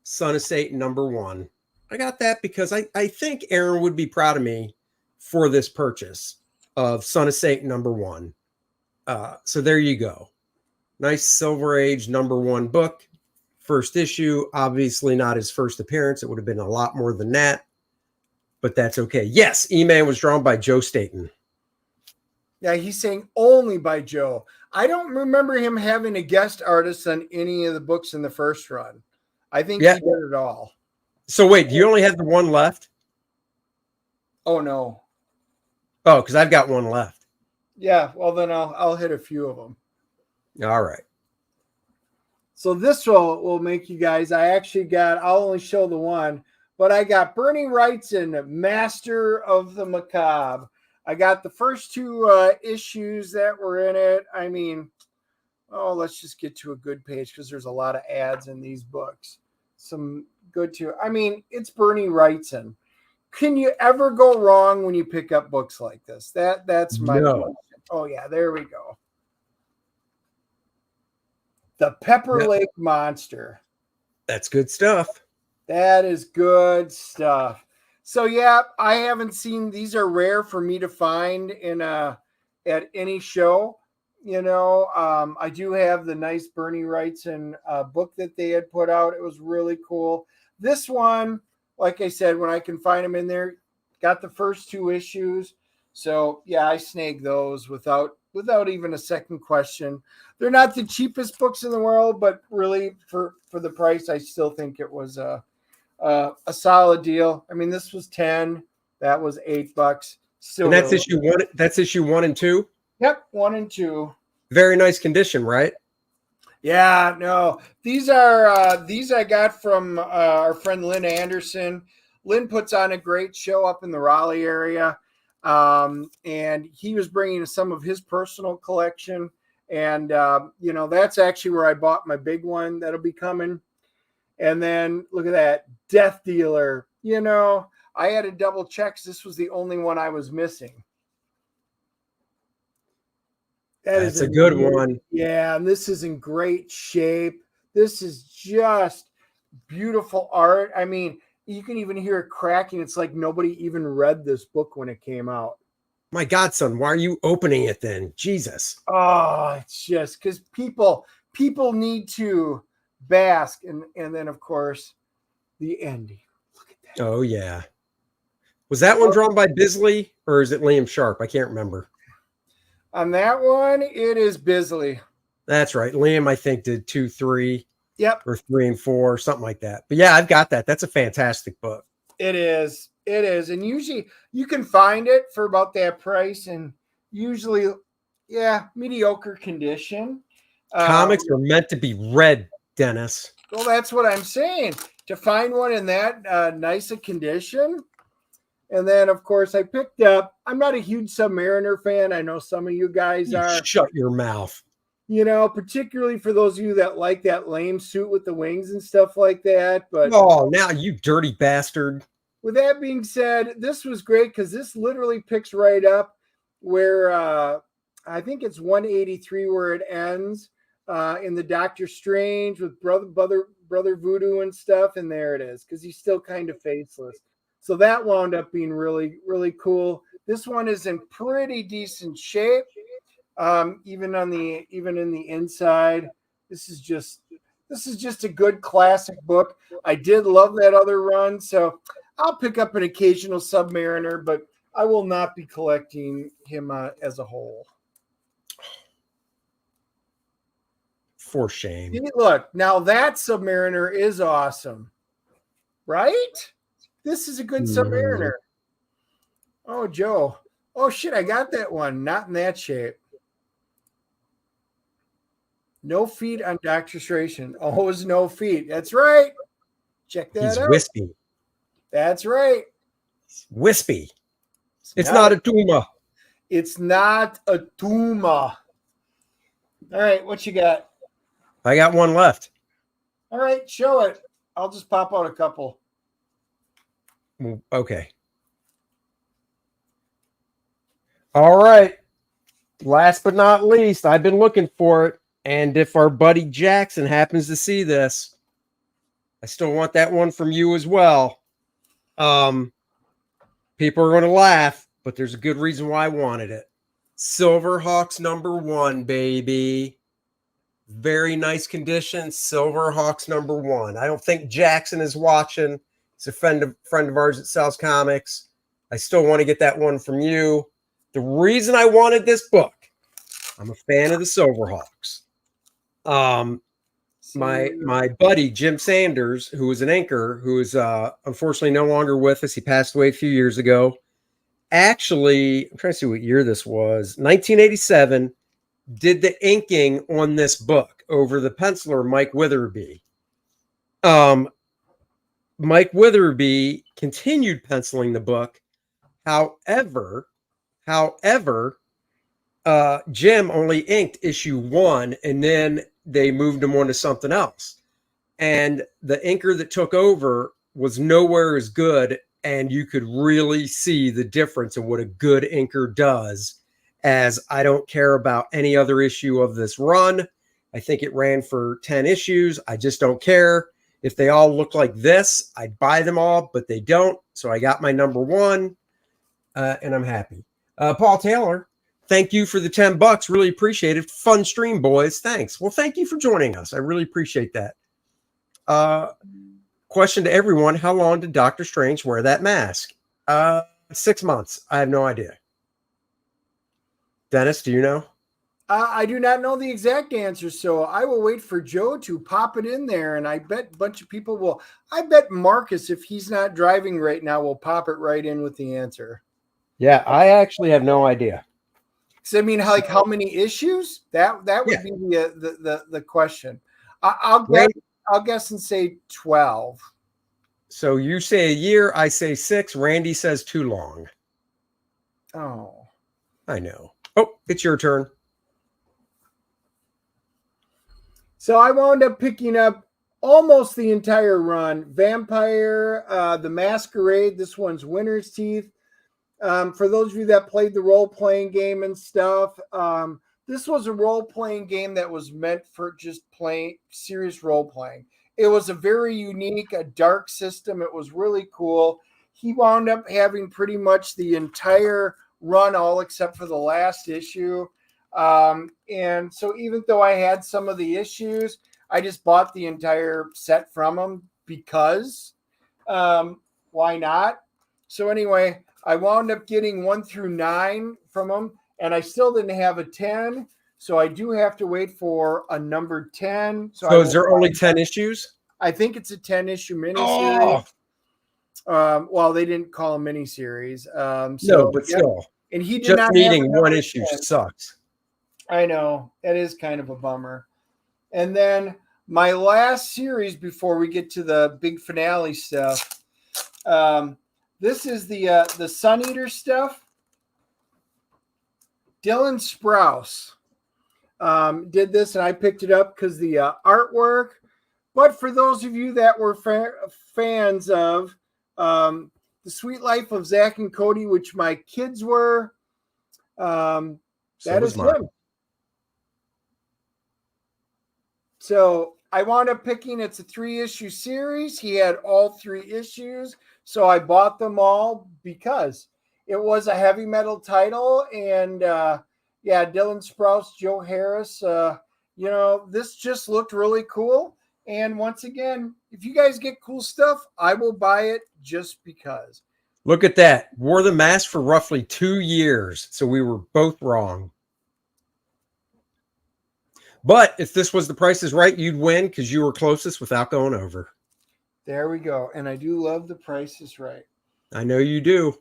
Son of Satan #1. I got that because I think Aaron would be proud of me for this purchase of Son of Satan #1. So there you go. Nice Silver Age #1 book. First issue, obviously not his first appearance. It would have been a lot more than that, but that's okay. Yes, E-Man was drawn by Joe Staton. Yeah, he's saying only by Joe. I don't remember him having a guest artist on any of the books in the first run. I think he did it all. So wait, do you only have the one left? Oh, no. Oh, because I've got one left. Yeah, well, then I'll hit a few of them. All right. So this will make you guys, I'll only show the one, but I got Bernie Wrightson, Master of the Macabre. I got the first 2 issues that were in it. I mean, let's just get to a good page because there's a lot of ads in these books. Some good too. I mean, it's Bernie Wrightson. Can you ever go wrong when you pick up books like this? That's my question. Oh yeah, there we go. The Pepper Lake Monster. That's good stuff. That is good stuff. So yeah, I haven't seen, these are rare for me to find in at any show. You know, I do have the nice Bernie Wrightson book that they had put out. It was really cool. This one, like I said, when I can find them in there, got the first 2 issues. So yeah, I snagged those without even a second question. They're not the cheapest books in the world, but really for the price, I still think it was a solid deal. I mean, this was 10, that was $8. Still, and that's really issue 1. That's issue 1 and 2. Yep, 1 and 2. Very nice condition, right? Yeah, no, these I got from our friend Lynn Anderson. Lynn puts on a great show up in the Raleigh area, and he was bringing some of his personal collection. And you know, that's actually where I bought my big one that'll be coming. And then look at that, Death Dealer. You know, I had to double check. This was the only one I was missing. That's a good one. Yeah, and this is in great shape. This is just beautiful art. I mean, you can even hear it cracking. It's like nobody even read this book when it came out. My God, son, why are you opening it then? Jesus. Oh, it's just because people need to bask. And then, of course, the ending. Look at that. Oh, yeah. Was that one drawn by Bisley or is it Liam Sharp? I can't remember. On that one, it is Bisley. That's right. Liam, I think, did 2, 3. Yep. Or 3 and 4, something like that. But yeah, I've got that. That's a fantastic book. It is. It is. And usually you can find it for about that price. And usually, yeah, mediocre condition. Comics are meant to be read, Dennis. Well, that's what I'm saying. To find one in that nice a condition. And then, of course, I picked up, I'm not a huge Submariner fan. I know some of you guys are. Shut your mouth. You know, particularly for those of you that like that lame suit with the wings and stuff like that. But oh, now you dirty bastard. with that being said, this was great because this literally picks right up where I think it's 183 where it ends in the Doctor Strange with brother Voodoo and stuff, and there it is because he's still kind of faceless. So that wound up being really, really cool. This one is in pretty decent shape, even in the inside. This is just a good classic book. I did love that other run, so I'll pick up an occasional Submariner, but I will not be collecting him as a whole. For shame. Look, now that Submariner is awesome, right? This is a good Submariner. Oh, Joe. Oh, shit, I got that one. Not in that shape. No feet on Dr. Stration. Always no feet. That's right. Check that out. He's wispy. That's right. Wispy. It's not a tumor. It's not a tumor. All right, what you got? I got one left. All right, show it. I'll just pop out a couple. Okay. All right. Last but not least, I've been looking for it. And if our buddy Jackson happens to see this, I still want that one from you as well. People are going to laugh, but there's a good reason why I wanted it. Silverhawks #1, baby. Very nice condition. Silverhawks #1. I don't think Jackson is watching. He's a friend of ours that sells comics. I still want to get that one from you. The reason I wanted this book, I'm a fan of the Silverhawks. My buddy Jim Sanders, who was an inker, who is unfortunately no longer with us. He passed away a few years ago. Actually, I'm trying to see what year this was. 1987. Did the inking on this book over the penciler Mike Witherby. Mike Witherby continued penciling the book. However, Jim only inked issue 1, and then they moved him on to something else. And the inker that took over was nowhere as good, and you could really see the difference of what a good inker does. As I don't care about any other issue of this run. I think it ran for 10 issues. I just don't care. If they all look like this, I'd buy them all, but they don't. So I got my #1, and I'm happy. Paul Taylor, thank you for the $10. Really appreciate it. Fun stream, boys. Thanks. Well, thank you for joining us. I really appreciate that. Question to everyone. How long did Dr. Strange wear that mask? 6 months. I have no idea. Dennis, do you know? I do not know the exact answer, so I will wait for Joe to pop it in there, and I bet a bunch of people will. I bet Marcus, if he's not driving right now, will pop it right in with the answer. Yeah, I actually have no idea. So I mean, how many issues? That would be the question. I'll guess and say 12. So you say a year, I say 6. Randy says too long. Oh, I know. Oh, it's your turn. So I wound up picking up almost the entire run. Vampire, The Masquerade. This one's Winter's Teeth. For those of you that played the role-playing game and stuff, this was a role-playing game that was meant for just playing serious role-playing. It was a very unique, a dark system. It was really cool. He wound up having pretty much the entire run, all except for the last issue. And so even though I had some of the issues, I just bought the entire set from him because why not? So anyway, I wound up getting 1 through 9 from him, and I still didn't have a 10. So I do have to wait for a number 10. So is there only 10 issues? I think it's a 10-issue miniseries. Oh. Well, they didn't call a miniseries. No, but still. And he did just not needing one issue 10. Sucks. I know. That is kind of a bummer. And then my last series before we get to the big finale stuff. This is the Sun Eater stuff. Dylan Sprouse did this, and I picked it up because the artwork. But for those of you that were fans of The Sweet Life of Zach and Cody, which my kids were. That is him. So I wound up picking, it's a 3-issue series. He had all 3 issues. So I bought them all because it was a heavy metal title. And Dylan Sprouse, Joe Harris, this just looked really cool. And once again, if you guys get cool stuff, I will buy it just because. Look at that. Wore the mask for roughly 2 years. So we were both wrong. But if this was The Price is Right, you'd win because you were closest without going over. There we go. And I do love The Price is Right. I know you do.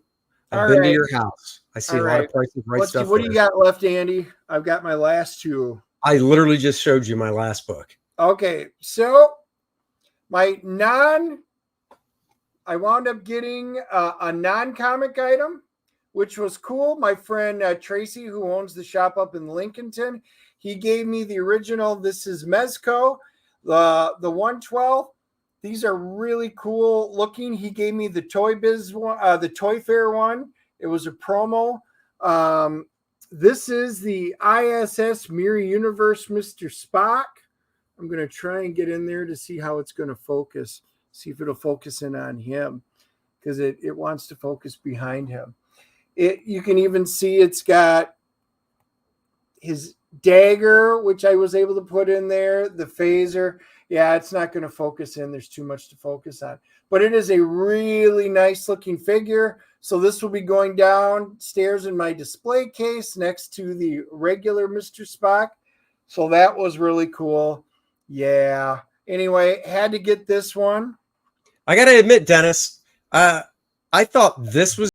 I've been to your house. I see a lot of Price is Right stuff. What do you got left, Andy? I've got my last 2. I literally just showed you my last book. Okay. So I wound up getting a non-comic item, which was cool. My friend Tracy, who owns the shop up in Lincolnton, he gave me the original. This is Mezco, the 112. These are really cool looking. He gave me the Toy Biz one, the Toy Fair one. It was a promo. This is the ISS Mirror Universe Mr. Spock. I'm going to try and get in there to see how it's going to focus. See if it'll focus in on him, because it wants to focus behind him. You can even see it's got his dagger, which I was able to put in there, the phaser. Yeah, it's not going to focus in. There's too much to focus on. But it is a really nice looking figure. So this will be going downstairs in my display case next to the regular Mr. Spock. So that was really cool. Yeah. Anyway, had to get this one. I got to admit, Dennis, I thought this was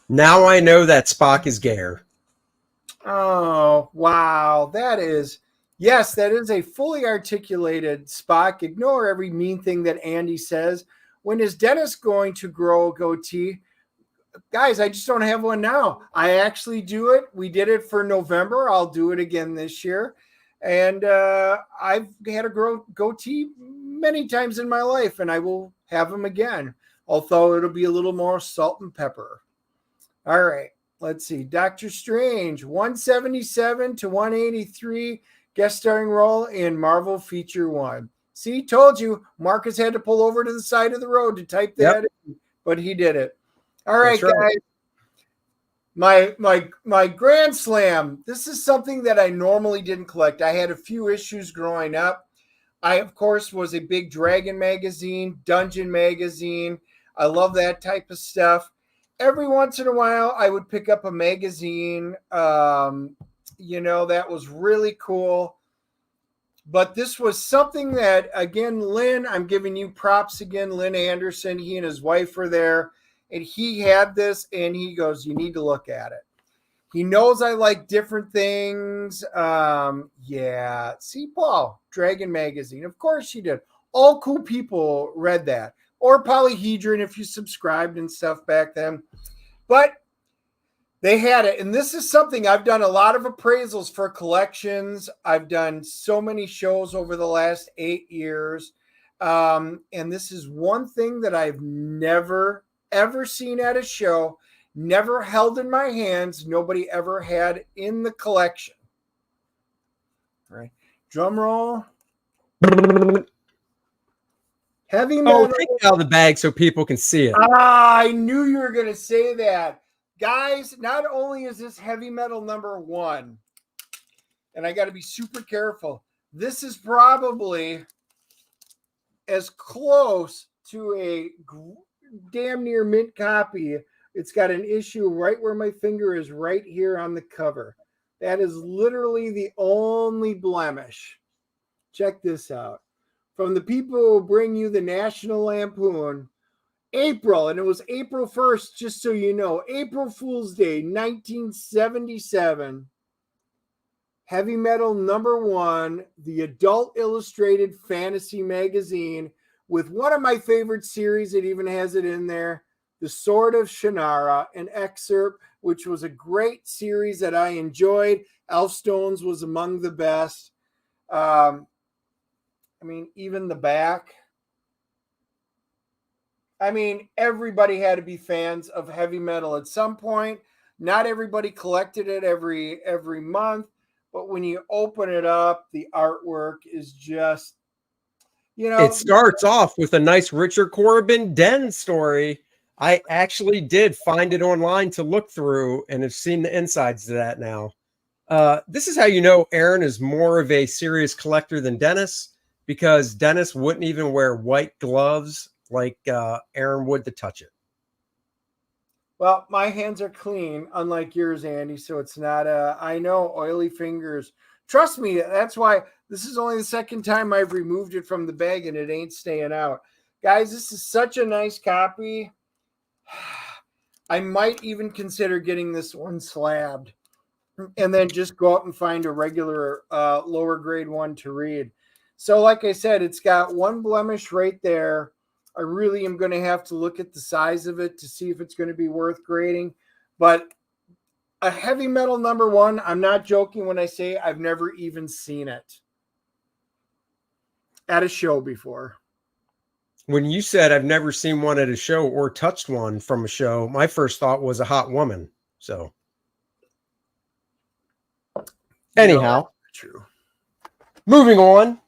now I know that Spock is gayer. Oh, wow. That is a fully articulated Spock. Ignore every mean thing that Andy says. When is Dennis going to grow a goatee? Guys, I just don't have one now. I actually do it. We did it for November. I'll do it again this year. And I've had a goatee many times in my life, and I will have them again, although it'll be a little more salt and pepper. All right. Let's see. Doctor Strange, 177 to 183, guest starring role in Marvel Feature 1. See, told you, Marcus had to pull over to the side of the road to type that in, but he did it. All right, guys. My Grand Slam. This is something that I normally didn't collect. I had a few issues growing up. I, of course, was a big Dragon magazine, Dungeon magazine. I love that type of stuff. Every once in a while, I would pick up a magazine. That was really cool. But this was something that, again, Lynn, I'm giving you props again. Lynn Anderson, he and his wife were there. And he had this, and he goes, you need to look at it. He knows I like different things. See, Paul, Dragon Magazine. Of course she did. All cool people read that. Or Polyhedron if you subscribed and stuff back then. But they had it. And this is something I've done a lot of appraisals for collections. I've done so many shows over the last 8 years. And this is one thing that I've never, ever seen at a show, never held in my hands, nobody ever had in the collection. All right. Drum roll. Heavy metal. Oh, take it out of the bag so people can see it. I knew you were going to say that. Guys, not only is this heavy metal number 1, and I got to be super careful, this is probably as close to a damn near mint copy. It's got an issue right where my finger is, right here on the cover. That is literally the only blemish. Check this out. From the people who bring you the National Lampoon, April, and it was April 1st, just so you know, April Fool's Day, 1977. Heavy Metal number 1, the adult illustrated fantasy magazine with one of my favorite series. It even has it in there, The Sword of Shannara, an excerpt, which was a great series that I enjoyed. Elfstone's was among the best. I mean, even the back. I mean, everybody had to be fans of heavy metal at some point. Not everybody collected it every month, but when you open it up, the artwork is just, It starts off with a nice Richard Corbin Den story. I actually did find it online to look through and have seen the insides to that now. This is how you know Aaron is more of a serious collector than Dennis, because Dennis wouldn't even wear white gloves like Aaron would to touch it. Well, my hands are clean, unlike yours, Andy. So it's not I know, oily fingers. Trust me, that's why this is only the second time I've removed it from the bag and it ain't staying out. Guys, this is such a nice copy. I might even consider getting this one slabbed and then just go out and find a regular lower grade one to read. So like I said, it's got one blemish right there. I really am going to have to look at the size of it to see if it's going to be worth grading. But a heavy metal number one, I'm not joking when I say I've never even seen it at a show before. When you said I've never seen one at a show or touched one from a show, my first thought was a hot woman. So anyhow, true. Moving on.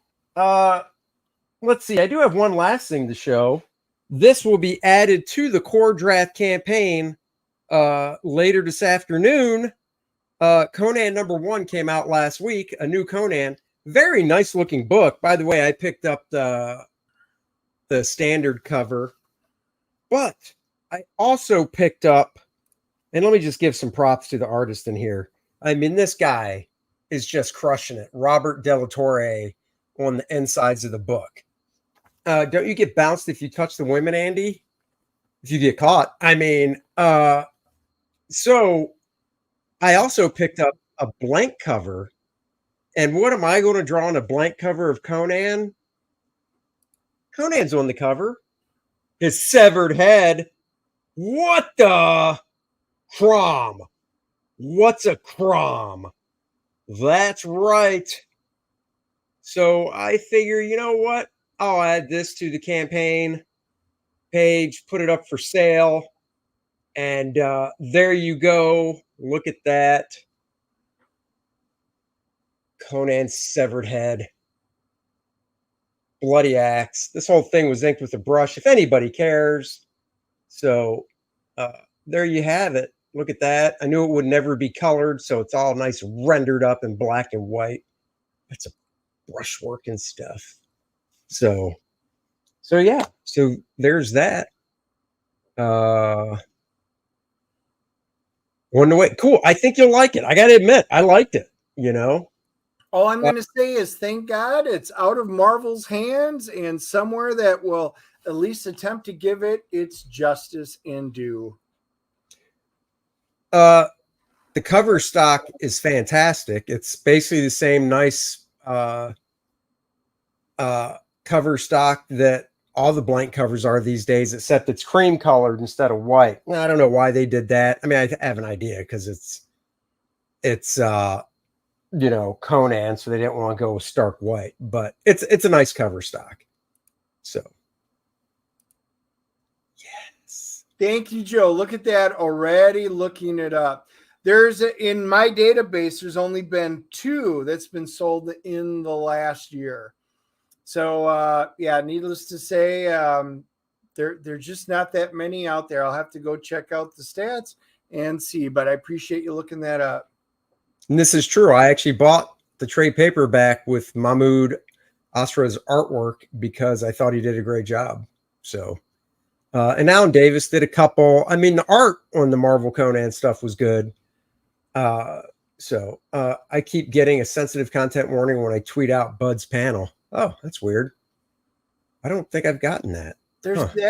Let's see. I do have one last thing to show. This will be added to the Kor-Drath campaign later this afternoon. Conan #1 came out last week, a new Conan. Very nice looking book. By the way, I picked up the standard cover, but I also picked up, and let me just give some props to the artist in here. I mean, this guy is just crushing it. Robert Delatorre on the insides of the book. Don't you get bounced if you touch the women, Andy? If you get caught. I mean, so I also picked up a blank cover. And what am I going to draw on a blank cover of Conan? Conan's on the cover. His severed head. What the crom? What's a crom? That's right. So I figure, you know what? I'll add this to the campaign page, put it up for sale. And there you go. Look at that. Conan's severed head. Bloody axe. This whole thing was inked with a brush, if anybody cares. So there you have it. Look at that. I knew it would never be colored, so it's all nice rendered up in black and white. That's a brushwork and stuff. So yeah. So there's that. Wonder what? Cool. I think you'll like it. I got to admit, I liked it. You know. All I'm going to say is thank God it's out of Marvel's hands and somewhere that will at least attempt to give it its justice and due. The cover stock is fantastic. It's basically the same nice cover stock that all the blank covers are these days, except it's cream colored instead of white. I don't know why they did that. I mean, I have an idea because it's you know, Conan, so they didn't want to go with stark white, but it's a nice cover stock. So yes. Thank you, Joe. Look at that already, looking it up. In my database, there's only been 2 that's been sold in the last year. So yeah, needless to say, there're just not that many out there. I'll have to go check out the stats and see, but I appreciate you looking that up. And this is true. I actually bought the trade paperback with Mahmoud Asra's artwork because I thought he did a great job. So, and Alan Davis did a couple. I mean, the art on the Marvel Conan stuff was good. So I keep getting a sensitive content warning when I tweet out Bud's panel. Oh, that's weird. I don't think I've gotten that.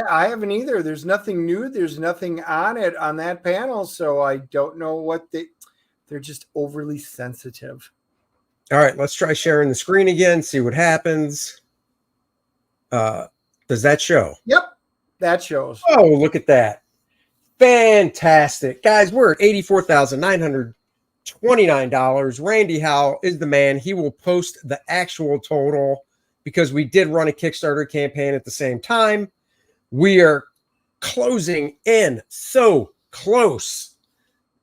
I haven't either. There's nothing new. There's nothing on it on that panel. So I don't know what they're just overly sensitive. All right, let's try sharing the screen again, see what happens. Does that show? Yep, that shows. Oh, look at that. Fantastic. Guys, we're at $84,929. Randy Howell is the man. He will post the actual total because we did run a Kickstarter campaign at the same time. We are closing in so close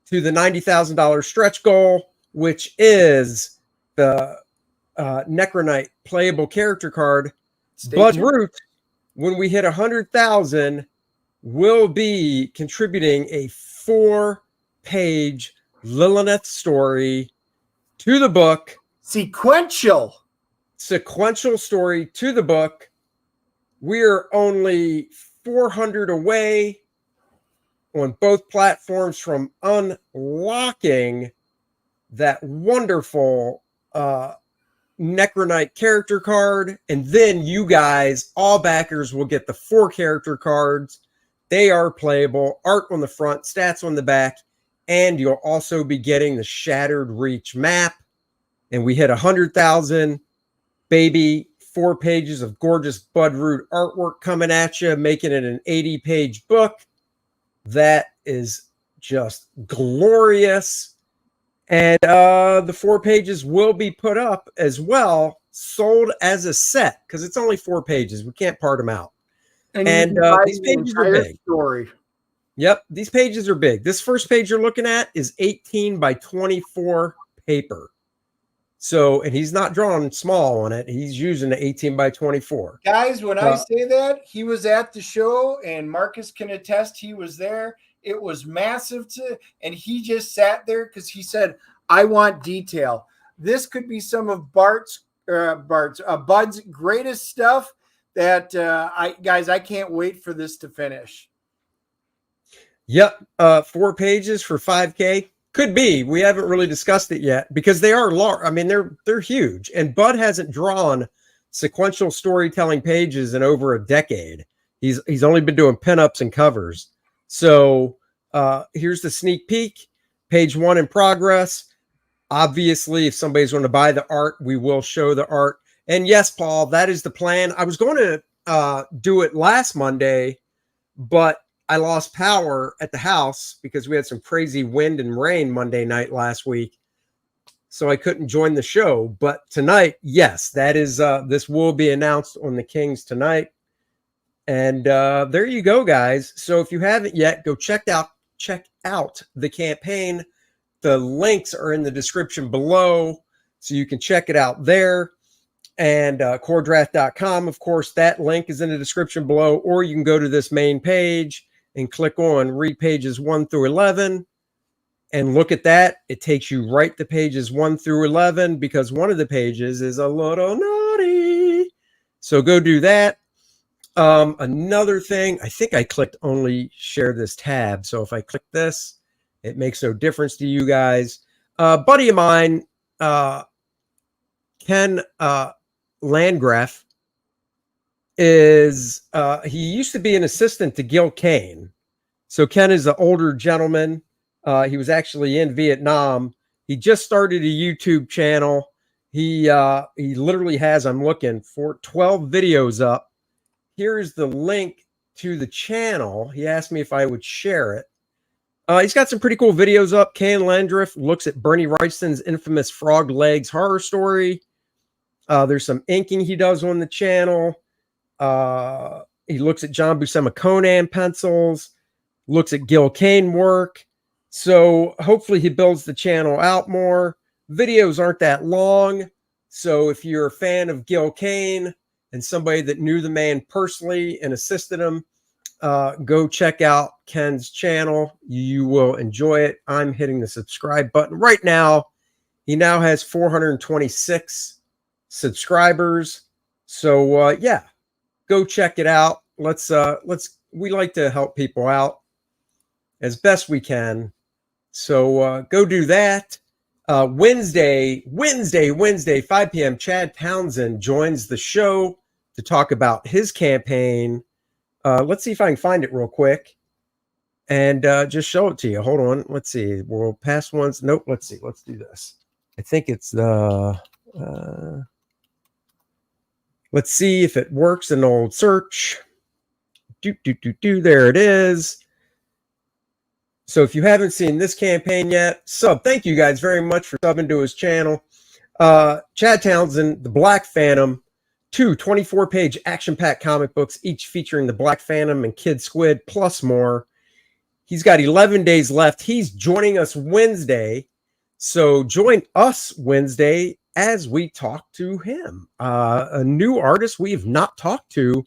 to the $90,000 stretch goal, which is the Necronite playable character card. Bud Root, when we hit 100,000, will be contributing a 4-page Lilith story to the book. Sequential Story to the book. We're only 400 away on both platforms from unlocking that wonderful Necronite character card. And then you guys, all backers, will get the 4 character cards. They are playable, art on the front, stats on the back, and you'll also be getting the Shattered Reach map. And we hit 100,000, baby. 4 pages of gorgeous Bud Root artwork coming at you, making it an 80-page book. That is just glorious. And the 4 pages will be put up as well, sold as a set, because it's only 4 pages. We can't part them out. And these pages are big. Story. Yep, these pages are big. This first page you're looking at is 18 by 24 paper. So, and he's not drawing small on it. He's using the 18 by 24. Guys, when I say that, he was at the show, and Marcus can attest he was there. It was massive, and he just sat there because he said, I want detail. This could be some of Bud's greatest stuff that I can't wait for this to finish. Yep. 4 pages for 5K. Could be. We haven't really discussed it yet because they are large. I mean, they're huge. And Bud hasn't drawn sequential storytelling pages in over a decade. He's only been doing pinups and covers. So here's the sneak peek. Page 1 in progress. Obviously, if somebody's going to buy the art, we will show the art. And yes, Paul, that is the plan. I was going to do it last Monday, but I lost power at the house because we had some crazy wind and rain Monday night last week. So I couldn't join the show. But tonight, yes, that is this will be announced on the Kings tonight. And there you go, guys. So if you haven't yet, go check out the campaign. The links are in the description below, so you can check it out there. And Kor-Drath.com, of course, that link is in the description below, or you can go to this main page and click on read pages 1 through 11 and look at that. It takes you right to pages 1 through 11 because one of the pages is a little naughty. So go do that. Another thing, I think I clicked only share this tab. So if I click this, it makes no difference to you guys. Buddy of mine, Ken Landgraf, is he used to be an assistant to Gil Kane. So Ken is an older gentleman. He was actually in Vietnam. He just started a YouTube channel. He literally has, I'm looking for 12 videos up. Here's the link to the channel. He asked me if I would share it. He's got some pretty cool videos up. Ken Landgraf looks at Bernie Wrightson's infamous Frog Legs horror story. There's some inking he does on the channel. He looks at John Buscema Conan pencils, looks at Gil Kane work. So hopefully he builds the channel out more. Videos aren't that long. So if you're a fan of Gil Kane and somebody that knew the man personally and assisted him, go check out Ken's channel. You will enjoy it. I'm hitting the subscribe button right now. He now has 426 subscribers. So yeah, go check it out. We like to help people out as best we can. So go do that. Wednesday, 5 p.m. Chad Townsend joins the show to talk about his campaign. Let's see if I can find it real quick and just show it to you. Hold on. Let's see. We'll pass ones. Nope. Let's see. Let's do this. I think it's the, let's see if it works in old search. There it is. So if you haven't seen this campaign yet, thank you guys very much for subbing to his channel. Chad Townsend, The Black Phantom, 2 24-page action-packed comic books, each featuring the Black Phantom and Kid Squid, plus more. He's got 11 days left. He's joining us Wednesday. So join us Wednesday as we talk to him. A new artist we have not talked to,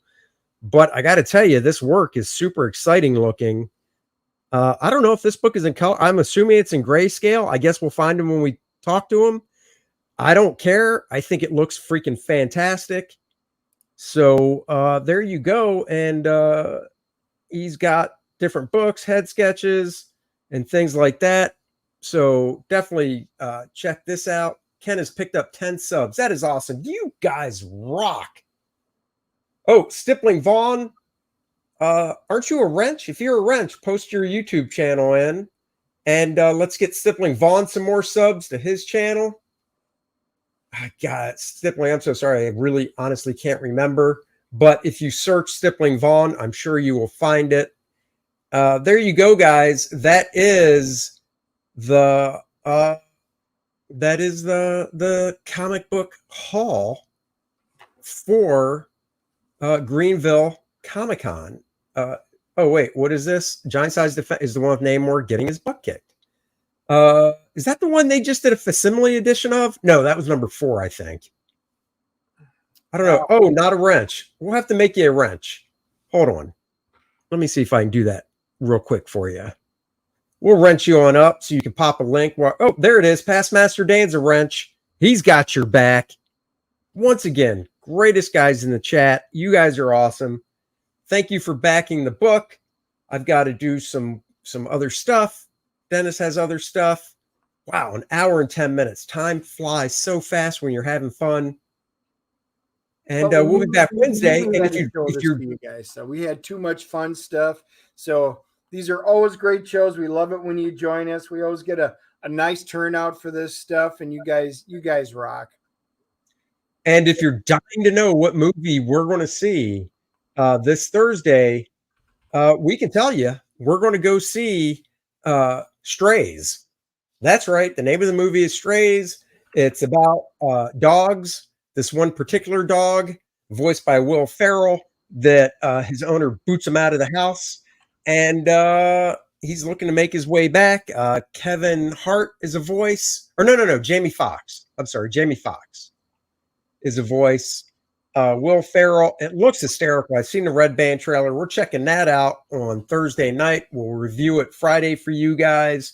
but I got to tell you, this work is super exciting looking. I don't know if this book is in color. I'm assuming it's in grayscale. I guess we'll find him when we talk to him. I don't care. I think it looks freaking fantastic. So there you go. And he's got different books, head sketches, and things like that. So definitely check this out. Ken has picked up 10 subs. That is awesome. You guys rock. Oh, Stippling Vaughn. Aren't you a wrench? If you're a wrench, post your YouTube channel in. And let's get Stippling Vaughn some more subs to his channel. I got it. Stippling, I'm so sorry. I really honestly can't remember. But if you search Stippling Vaughn, I'm sure you will find it. There you go, guys. That is the comic book haul for Greenville Comicon. Oh wait, what is this? Giant Size Defense is the one with Namor getting his butt kicked. Is that the one they just did a facsimile edition of? No, that was number 4, I think. I don't know. Oh, not a wrench. We'll have to make you a wrench. Hold on. Let me see if I can do that real quick for you. We'll wrench you on up so you can pop a link. Oh, there it is. Past Master Dan's a wrench. He's got your back. Once again, greatest guys in the chat. You guys are awesome. Thank you for backing the book. I've got to do some other stuff. Dennis has other stuff. Wow, an hour and 10 minutes. Time flies so fast when you're having fun. And we'll be back Wednesday. And if you guys, so we had too much fun stuff. So these are always great shows. We love it when you join us. We always get a nice turnout for this stuff, and you guys rock. And if you're dying to know what movie we're going to see this Thursday, we can tell you we're going to go see Strays. That's right. The name of the movie is Strays. It's about dogs. This one particular dog, voiced by Will Ferrell, that his owner boots him out of the house, and he's looking to make his way back. Kevin Hart is a voice, or no, Jamie Foxx. I'm sorry, Jamie Foxx is a voice. Will Ferrell. It looks hysterical. I've seen the Red Band trailer. We're checking that out on Thursday night. We'll review it Friday for you guys.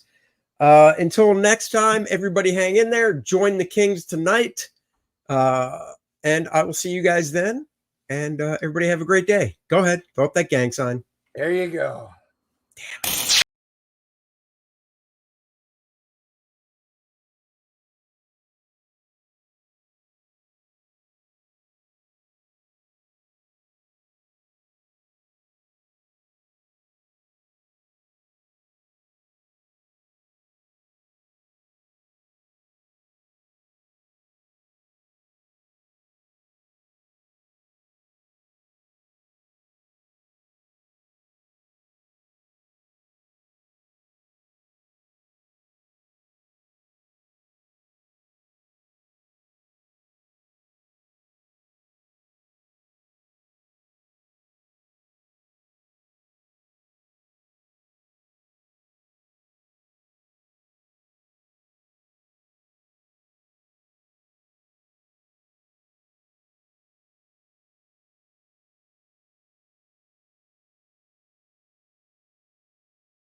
Until next time, everybody hang in there. Join the Kings tonight. And I will see you guys then. And everybody have a great day. Go ahead. Throw up that gang sign. There you go. Damn it.